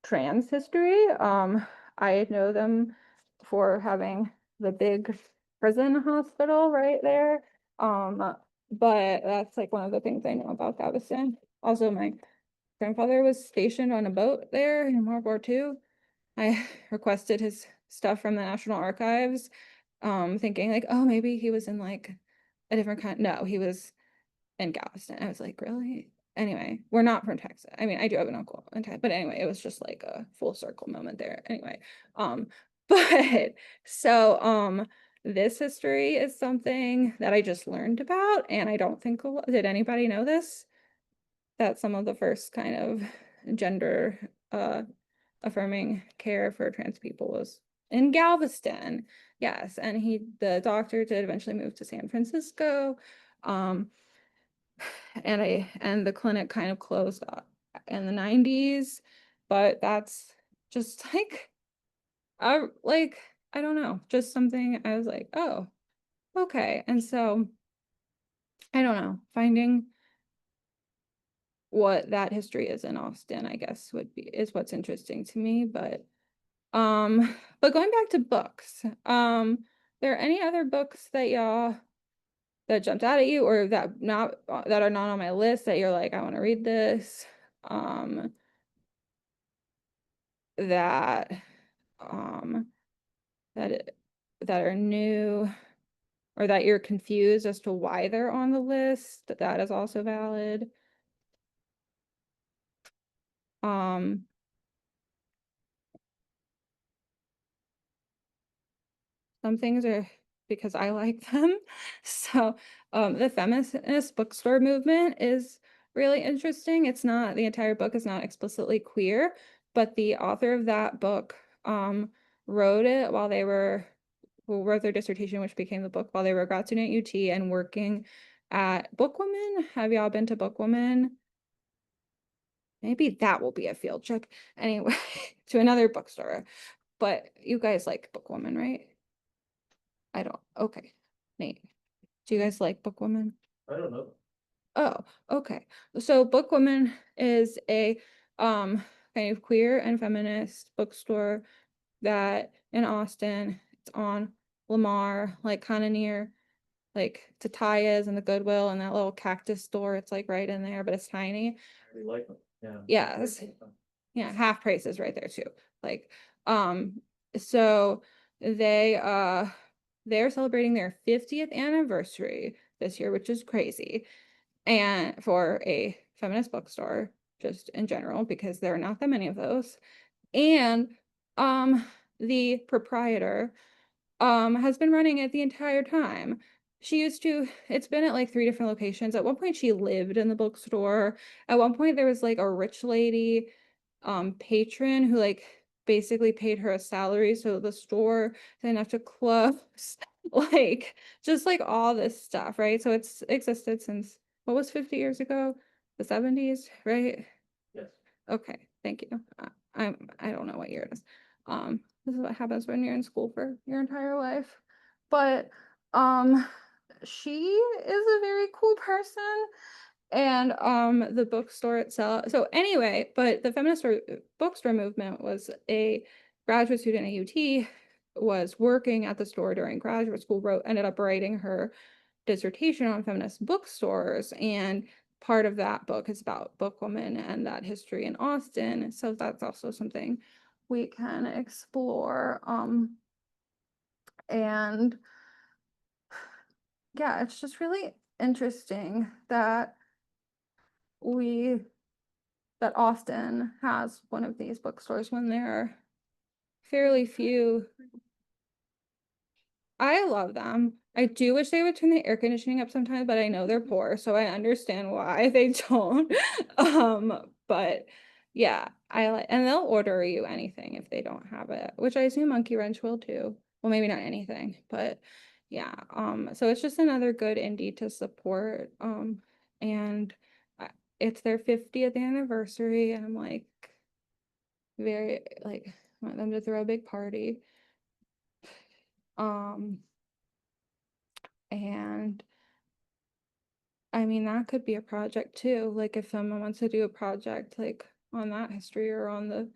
trans history. I know them for having the big prison hospital right there. But that's like one of the things I know about Galveston. Also, my grandfather was stationed on a boat there in World War II. I requested his stuff from the National Archives, thinking like, oh, maybe he was in like a different kind. No, he was in Galveston. I was like, really? Anyway, we're not from Texas. I mean, I do have an uncle in Texas, but anyway, it was just like a full circle moment there. Anyway, but so this history is something that I just learned about, and I don't think did anybody know this? That some of the first kind of gender affirming care for trans people was in Galveston. Yes, and the doctor did eventually move to San Francisco. And the clinic kind of closed up in the 90s, but that's just like I don't know, just something I was like, oh, okay. And so I don't know, finding what that history is in Austin, I guess is what's interesting to me. But going back to books, there any other books that y'all that jumped out at you, or that not that are not on my list that you're like, I want to read this? That um that that are new, or that you're confused as to why they're on the list, that is also valid. Um, some things are because I like them. So, the feminist bookstore movement is really interesting. It's not, the entire book is not explicitly queer, but the author of that book, wrote it while they were, well, wrote their dissertation, which became the book, while they were a grad student at UT and working at Bookwoman. Have y'all been to Bookwoman? Maybe that will be a field trip. Anyway, to another bookstore. But you guys like Bookwoman, right? I don't. Okay. Nate, do you guys like Bookwoman? I don't know. Oh, okay. So Bookwoman is a kind of queer and feminist bookstore that in Austin. It's on Lamar, like kind of near like Tataya's and the Goodwill and that little cactus store. It's like right in there, but it's tiny. I really like them, yeah. Yes. Yeah, half price is right there too. Like, so they're celebrating their 50th anniversary this year, which is crazy. And for a feminist bookstore, just in general, because there are not that many of those. And the proprietor has been running it the entire time. She used to, it's been at like 3 different locations. At one point she lived in the bookstore. At one point there was like a rich lady patron who like basically paid her a salary so the store didn't have to close. Like just like all this stuff, right? So it's existed since, what was 50 years ago? The 70s, right? Yes. Okay, thank you. I don't know what year it is. This is what happens when you're in school for your entire life. But she is a very cool person. And the bookstore itself. So anyway, but the bookstore movement was a graduate student at UT, was working at the store during graduate school, ended up writing her dissertation on feminist bookstores, and part of that book is about Bookwoman and that history in Austin. So that's also something we can explore. And yeah, it's just really interesting that we that Austin has one of these bookstores when there are fairly few. I love them. I do wish they would turn the air conditioning up sometimes, but I know they're poor, so I understand why they don't. But yeah, I like, and they'll order you anything if they don't have it, which I assume Monkeywrench will too. Well, maybe not anything, but yeah. So it's just another good indie to support. And it's their 50th anniversary, and I'm like very like want them to throw a big party. Um, and I mean, that could be a project too. Like if someone wants to do a project like on that history or on the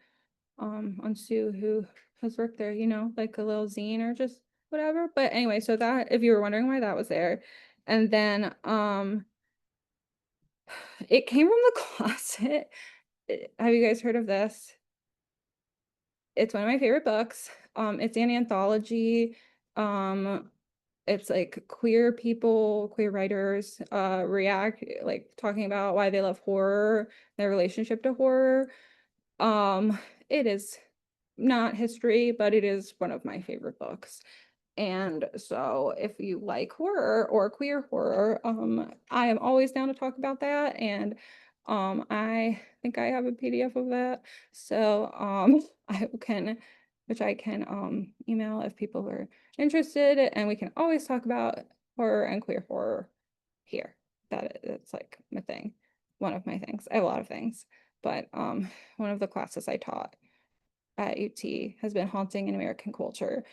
on Sue who has worked there, like a little zine or just whatever. But anyway, so that, if you were wondering why that was there. And then it came from the closet. Have you guys heard of this? It's one of my favorite books. It's an anthology. It's like queer people, queer writers, react, like talking about why they love horror, their relationship to horror. It is not history, but it is one of my favorite books. And so if you like horror or queer horror, I am always down to talk about that. And I think I have a PDF of that. So which I can email if people are interested, and we can always talk about horror and queer horror here. That's like my thing. One of my things. I have a lot of things, but one of the classes I taught at UT has been haunting in American culture.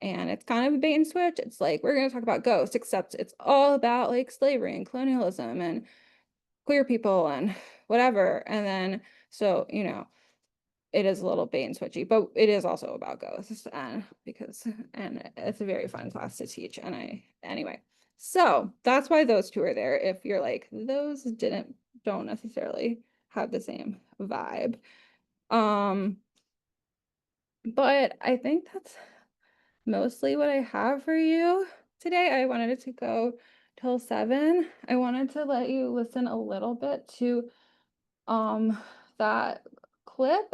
And it's kind of a bait and switch. It's like, we're going to talk about ghosts, except it's all about like slavery and colonialism and queer people and whatever. And then, so, it is a little bait and switchy, but it is also about ghosts, and it's a very fun class to teach. Anyway, so that's why those two are there. If you're like, those don't necessarily have the same vibe. But I think that's mostly what I have for you today. I wanted it to go till 7. I wanted to let you listen a little bit to that clip,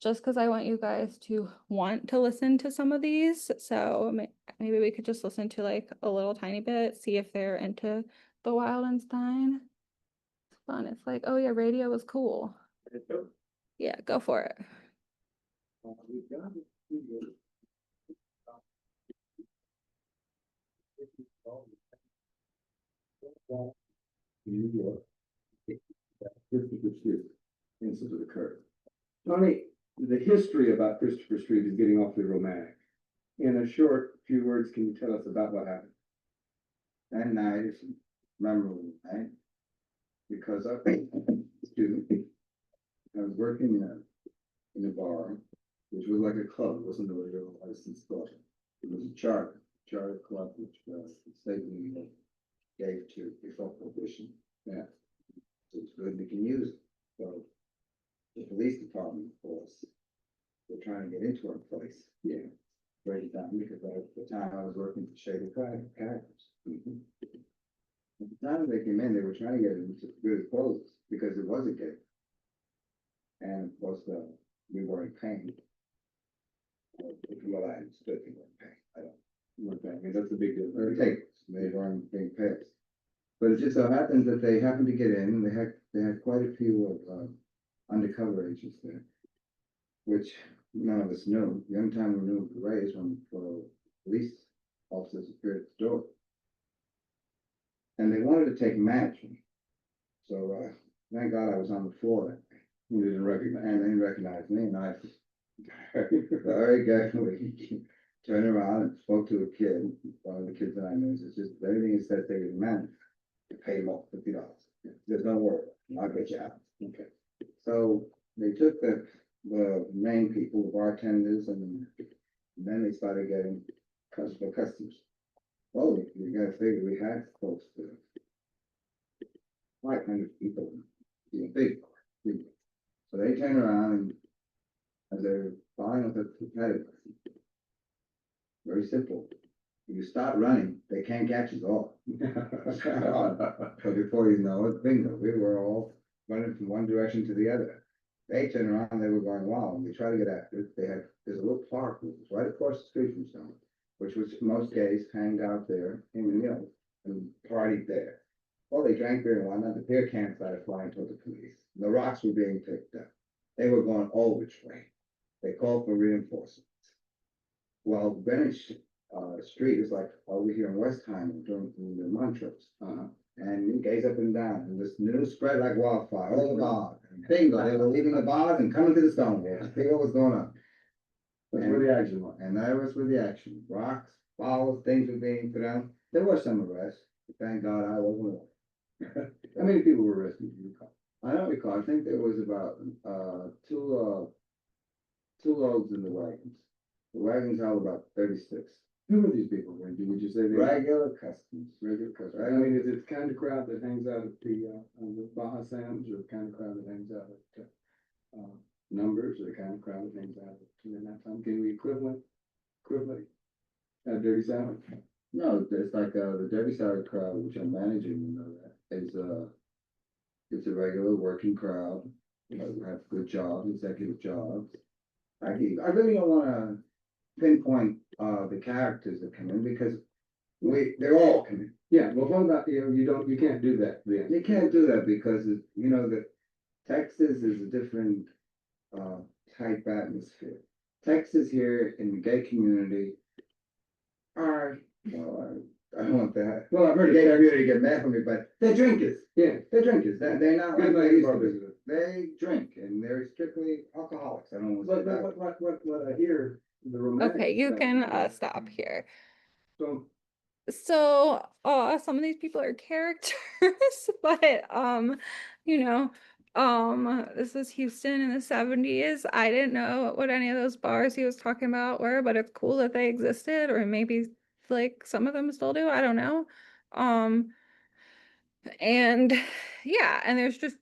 just because I want you guys to want to listen to some of these. So maybe we could just listen to like a little tiny bit, see if they're into the Wildenstein. It's fun. It's like, oh yeah, radio is cool. Yeah, go for it. New York. Christopher Street incident occurred. Tony, the history about Christopher Street is getting awfully romantic. In a short few words, can you tell us about what happened? That night is memorable night because I, excuse me, I was working in a bar, which was like a club. It wasn't a regular licensed club. It was a charter club, which the state of New York gave to before prohibition. Yeah, so it's good. They can use it. So the police department, of course, were trying to get into our place. Yeah, break it down because at the time I was working for Shady Crackers. At the time they came in, they were trying to get it into good as close because it was a gate. And of course, we weren't paying. Well, I understood we weren't paying. I don't. Okay, I mean, that's a big deal. They weren't being paid. But it just so happens that they happened to get in, and they had quite a few of undercover agents there, which none of us knew. The only time we knew the raise when police officers appeared at the door. And they wanted to take management. So thank God I was on the floor that day. You didn't recognize. And they didn't recognize me, and I very carefully turned around and spoke to a kid, one of the kids that I knew. It's just everything he said they would manage to pay him off $50. There's no worry, I'll get you out. Okay. So they took the main people, the bartenders, and then they started getting customers. Well, you gotta figure we had close to 500 people in a big bar. So they turned around and as they're buying up the competitor, very simple. If you start running, they can't catch us all. So before you know it, bingo, we were all running from one direction to the other. They turned around and they were going, wow, and we try to get after it. There's a little park right across the street from someone, which was most gays hanged out there in and partied there. Well, they drank beer and whatnot. The beer cans started flying toward the police. The rocks were being picked up. They were going all which way. They called for reinforcements. Well, Greenwich Street is like over here in Westheimer during the Montrose. And you gaze up and down, and this news spread like wildfire all the bars. And bingo, they were leaving the bars and coming to the Stonewall. See what was going on. That's where the action was. And that was where the action. Rocks, balls, things were being put down. There were some arrests. Thank God I wasn't one. How many people were arrested? Do you recall? I don't recall. I think there was about two loads in the wagons. The wagons held about 36. Who were these people, Wendy? Would you say they Regular customers. regular customers? I mean, is it the kind of crowd that hangs out at the Baja Sands, or the kind of crowd that hangs out at Numbers, or the kind of crowd that hangs out at that time? Can we equivalent Dirty South? No, it's like the Derby Side crowd, which I'm managing, you know that, is it's a regular working crowd, who have good jobs, executive jobs. I really don't wanna pinpoint the characters that come in because they're all coming. Yeah, well, what about, you can't do that then. You can't do that because that Texas is a different type atmosphere. Texas here in the gay community are, well, I don't want that. Well, I've heard The of gay Texas. community get mad from me, but they're drinkers. Yeah. They're drinkers. They're not Good like night, they used to bar be. visitor. They drink and they're strictly alcoholics. I don't want to say But that. what I hear, the romantic. Okay, you stuff, can stop here. So, So some of these people are characters, but This was Houston in the 70s. I didn't know what any of those bars he was talking about were, but it's cool that they existed, or maybe like some of them still do. I don't know. Um, and yeah, and there's just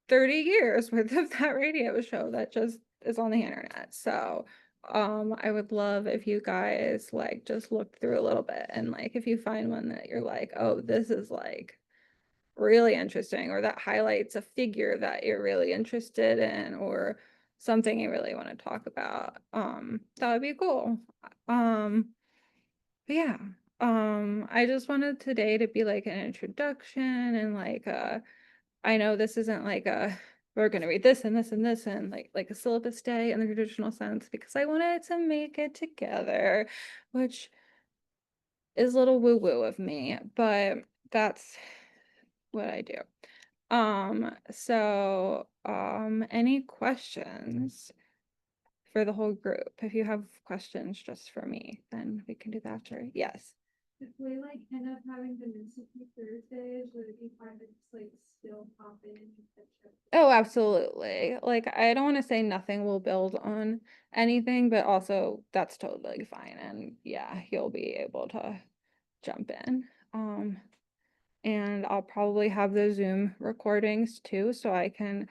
30 years worth of that radio show that just is on the internet. So I would love if you guys like just look through a little bit, and like if you find one that you're like, oh, this is like really interesting, or that highlights a figure that you're really interested in, or something you really want to talk about, that would be cool. But yeah, I just wanted today to be like an introduction, and like I know this isn't like a we're gonna read this and this and this and like a syllabus day in the traditional sense, because I wanted to make it together, which is a little woo-woo of me, but that's what I do. Any questions for the whole group? If you have questions just for me, then we can do that after. Yes. If we like end up having the Institute Thursdays, would it be fine to just like still pop in and catch up? Oh, absolutely. Like, I don't want to say nothing will build on anything, but also that's totally fine. And yeah, you'll be able to jump in. And I'll probably have the Zoom recordings too, so I can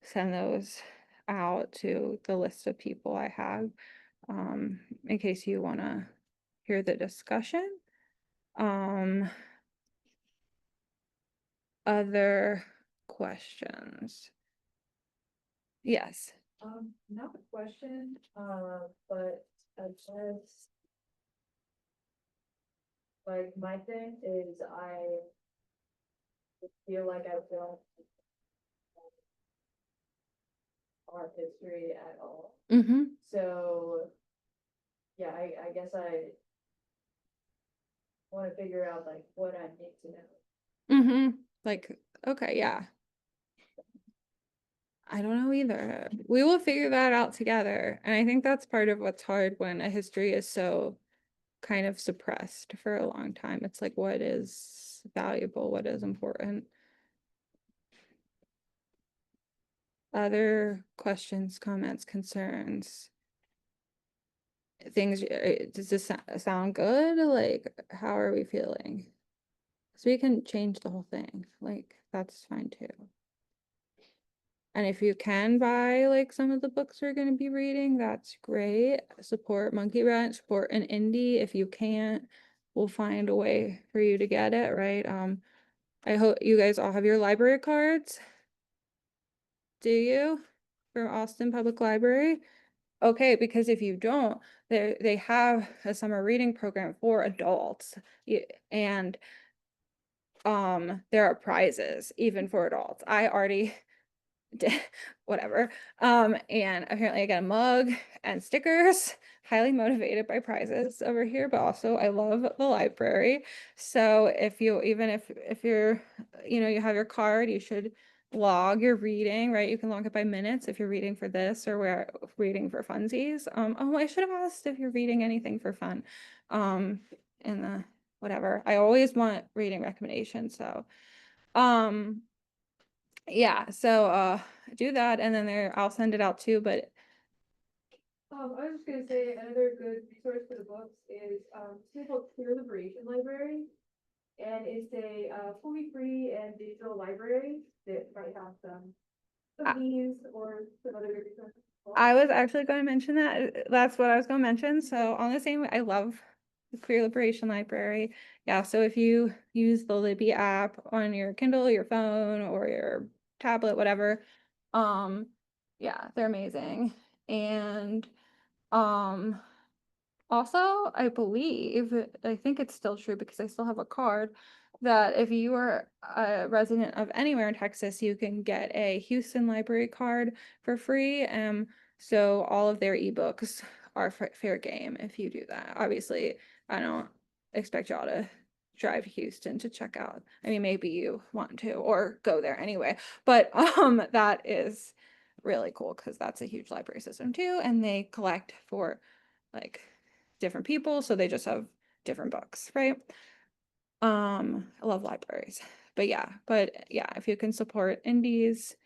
send those out to the list of people I have, in case you want to hear the discussion. Other questions? Yes. Not a question, but I guess like my thing is I feel like I don't art history at all. Mm-hmm. So yeah, I guess I want to figure out like what I need to know. Mm-hmm. Like, okay, yeah. I don't know either. We will figure that out together. And I think that's part of what's hard when a history is so kind of suppressed for a long time. It's like, what is valuable? What is important? Other questions, comments, concerns? Things, does this sound good? Like, how are we feeling? So we can change the whole thing. Like, that's fine too. And if you can buy like some of the books we're going to be reading, that's great. Support Monkeywrench, support an indie. If you can't, we'll find a way for you to get it, right? I hope you guys all have your library cards. Do you? From Austin Public Library? Okay, because if you don't, they have a summer reading program for adults. And there are prizes even for adults. I already whatever. And apparently I got a mug and stickers, highly motivated by prizes over here, but also I love the library. So if you, even if you're, you have your card, you should log your reading, right? You can log it by minutes if you're reading for this, or we're reading for funsies. Oh, I should have asked if you're reading anything for fun. In the whatever. I always want reading recommendations, so yeah, so do that, and then I'll send it out too, but I was just gonna say another good resource for the books is something called Clear Liberation Library. And it's a fully free and digital library that might have some of these or some other good resources. I was actually going to mention that. That's what I was going to mention. So on the same, I love the Queer Liberation Library. Yeah, so if you use the Libby app on your Kindle, your phone, or your tablet, whatever, yeah, they're amazing. And also, I believe, I think it's still true because I still have a card, that if you are a resident of anywhere in Texas, you can get a Houston library card for free. So all of their ebooks are fair game if you do that. Obviously, I don't expect y'all to drive to Houston to check out. I mean, maybe you want to or go there anyway, but that is really cool because that's a huge library system too, and they collect for like different people, so they just have different books, right? I love libraries, but yeah, if you can support indies,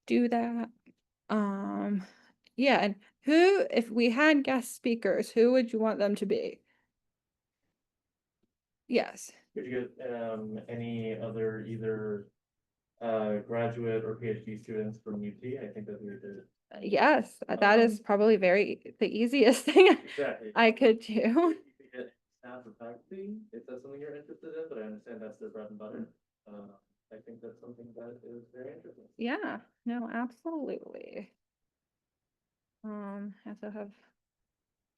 do that. Yeah, and who, if we had guest speakers, who would you want them to be? Yes. Could you get, any other either, graduate or PhD students from UT? I think that'd be good. Yes, that is probably the easiest thing Exactly. I could do. You could get staff or faculty, if that's something you're interested in, but I understand that's their bread and butter. I think that's something that is very interesting. Yeah, no, absolutely. I also have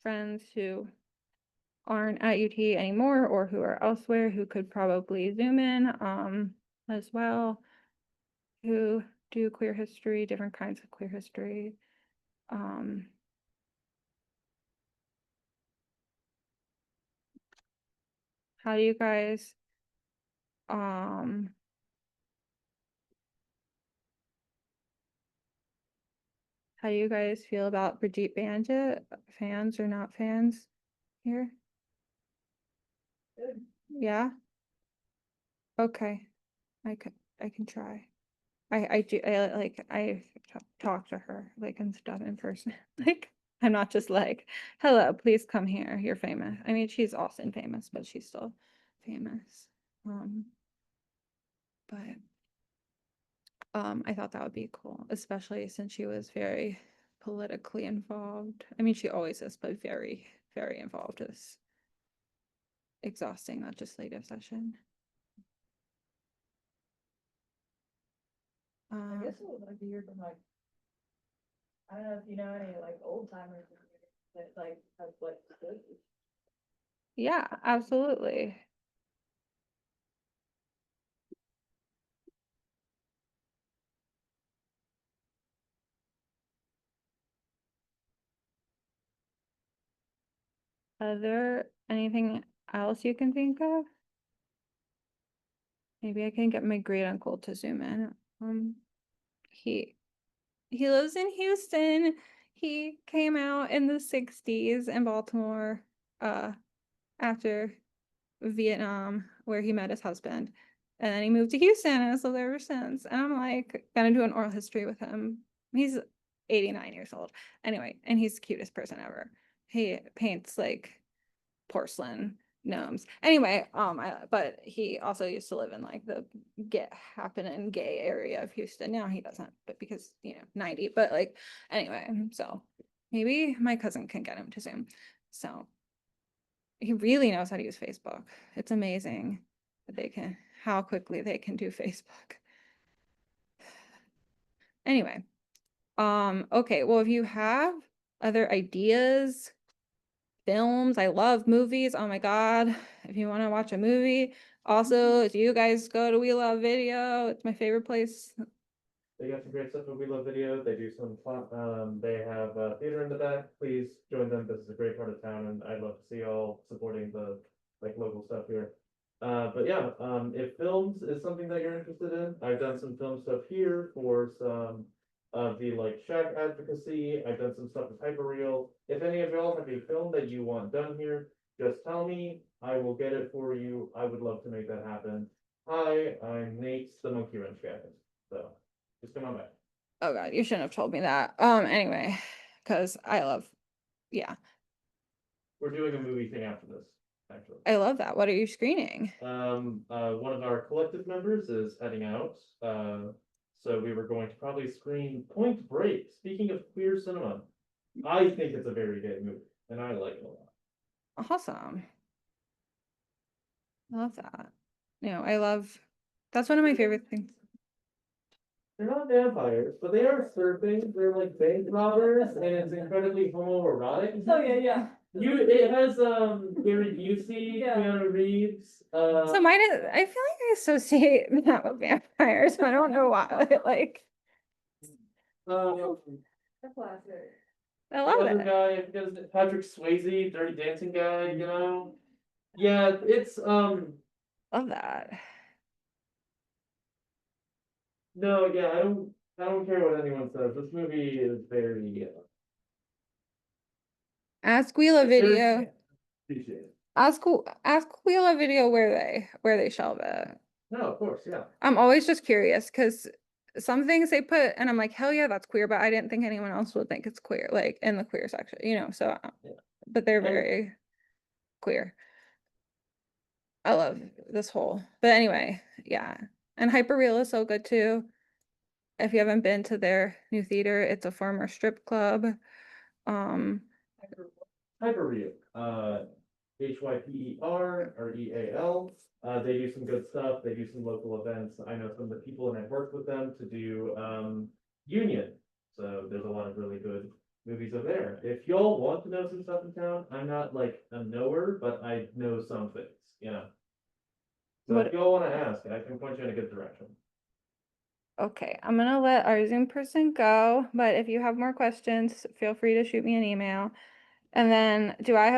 friends who aren't at UT anymore or who are elsewhere who could probably zoom in as well, who do queer history, different kinds of queer history. How do you guys how do you guys feel about Brigitte Bandit? Fans or not fans here? Good. Yeah. Okay. I can try. I do I talk to her like and stuff in person. Like I'm not just like, hello, please come here. You're famous. I mean, she's Austin famous, but she's still famous. But I thought that would be cool, especially since she was very politically involved. I mean, she always is, but very, very involved. It's exhausting legislative session. I guess it would like to hear from like, I don't know if you know any like old timers that like have like stood. Yeah, absolutely. Other anything else you can think of? Maybe I can get my great uncle to zoom in. He he lives in Houston. He came out in the 60s in Baltimore, after Vietnam, where he met his husband. And then he moved to Houston and has lived there ever since. And I'm like gonna do an oral history with him. He's 89 years old. Anyway, and he's the cutest person ever. He paints like porcelain gnomes. Anyway, but he also used to live in like the get happening gay area of Houston. Now he doesn't, but because 90. But like anyway, so maybe my cousin can get him to Zoom. So he really knows how to use Facebook. It's amazing that how quickly they can do Facebook. Anyway, okay, well, if you have other ideas, films, I love movies. Oh my God, if you want to watch a movie, also, do you guys go to We Love Video? It's my favorite place. They got some great stuff at We Love Video. They do some they have theater in the back. Please join them. This is a great part of town, and I'd love to see y'all supporting the like local stuff here. But yeah, if films is something that you're interested in, I've done some film stuff here for some of the like Shack advocacy. I've done some stuff with Hyperreal. If any of y'all have a film that you want done here, just tell me. I will get it for you. I would love to make that happen. Hi, I'm Nate, the Monkeywrench guy. So. Just come on back. Oh God, you shouldn't have told me that. Anyway, because yeah, We're doing a movie thing after this, actually. I love that. What are you screening? One of our collective members is heading out. So we were going to probably screen Point Break. Speaking of queer cinema, I think it's a very gay movie, and I like it a lot. Awesome. I love that. That's one of my favorite things. They're not vampires, but they are surfing. They're like bank robbers, and it's incredibly homoerotic. Oh, yeah. It has Gary Busey, Yeah. Keanu Reeves. So I feel like I associate that with vampires. I don't know why. Like, Um, A classic. I the love other it. guy, because Patrick Swayze, Dirty Dancing guy, you know. Yeah, it's Love that. no, yeah, I don't care what anyone says. This movie is very Ask Wheela Video. appreciate it. Ask Wheela Video where they shelve it. No, of course, yeah. I'm always just curious because some things they put, and I'm like, hell yeah, that's queer, but I didn't think anyone else would think it's queer, like in the queer section, so, Yeah. but they're And- very queer. I love this whole, but anyway, yeah. And Hyperreal is so good too. If you haven't been to their new theater, it's a former strip club. Hyperreal, HYPER or EAL. They do some good stuff. They do some local events. I know some of the people and I've worked with them to do Union. So there's a lot of really good movies over there. If y'all want to know some stuff in town, I'm not like a knower, but I know some things, So What- if y'all want to ask, I can point you in a good direction. Okay, I'm gonna let our Zoom person go, but if you have more questions, feel free to shoot me an email. And then do I have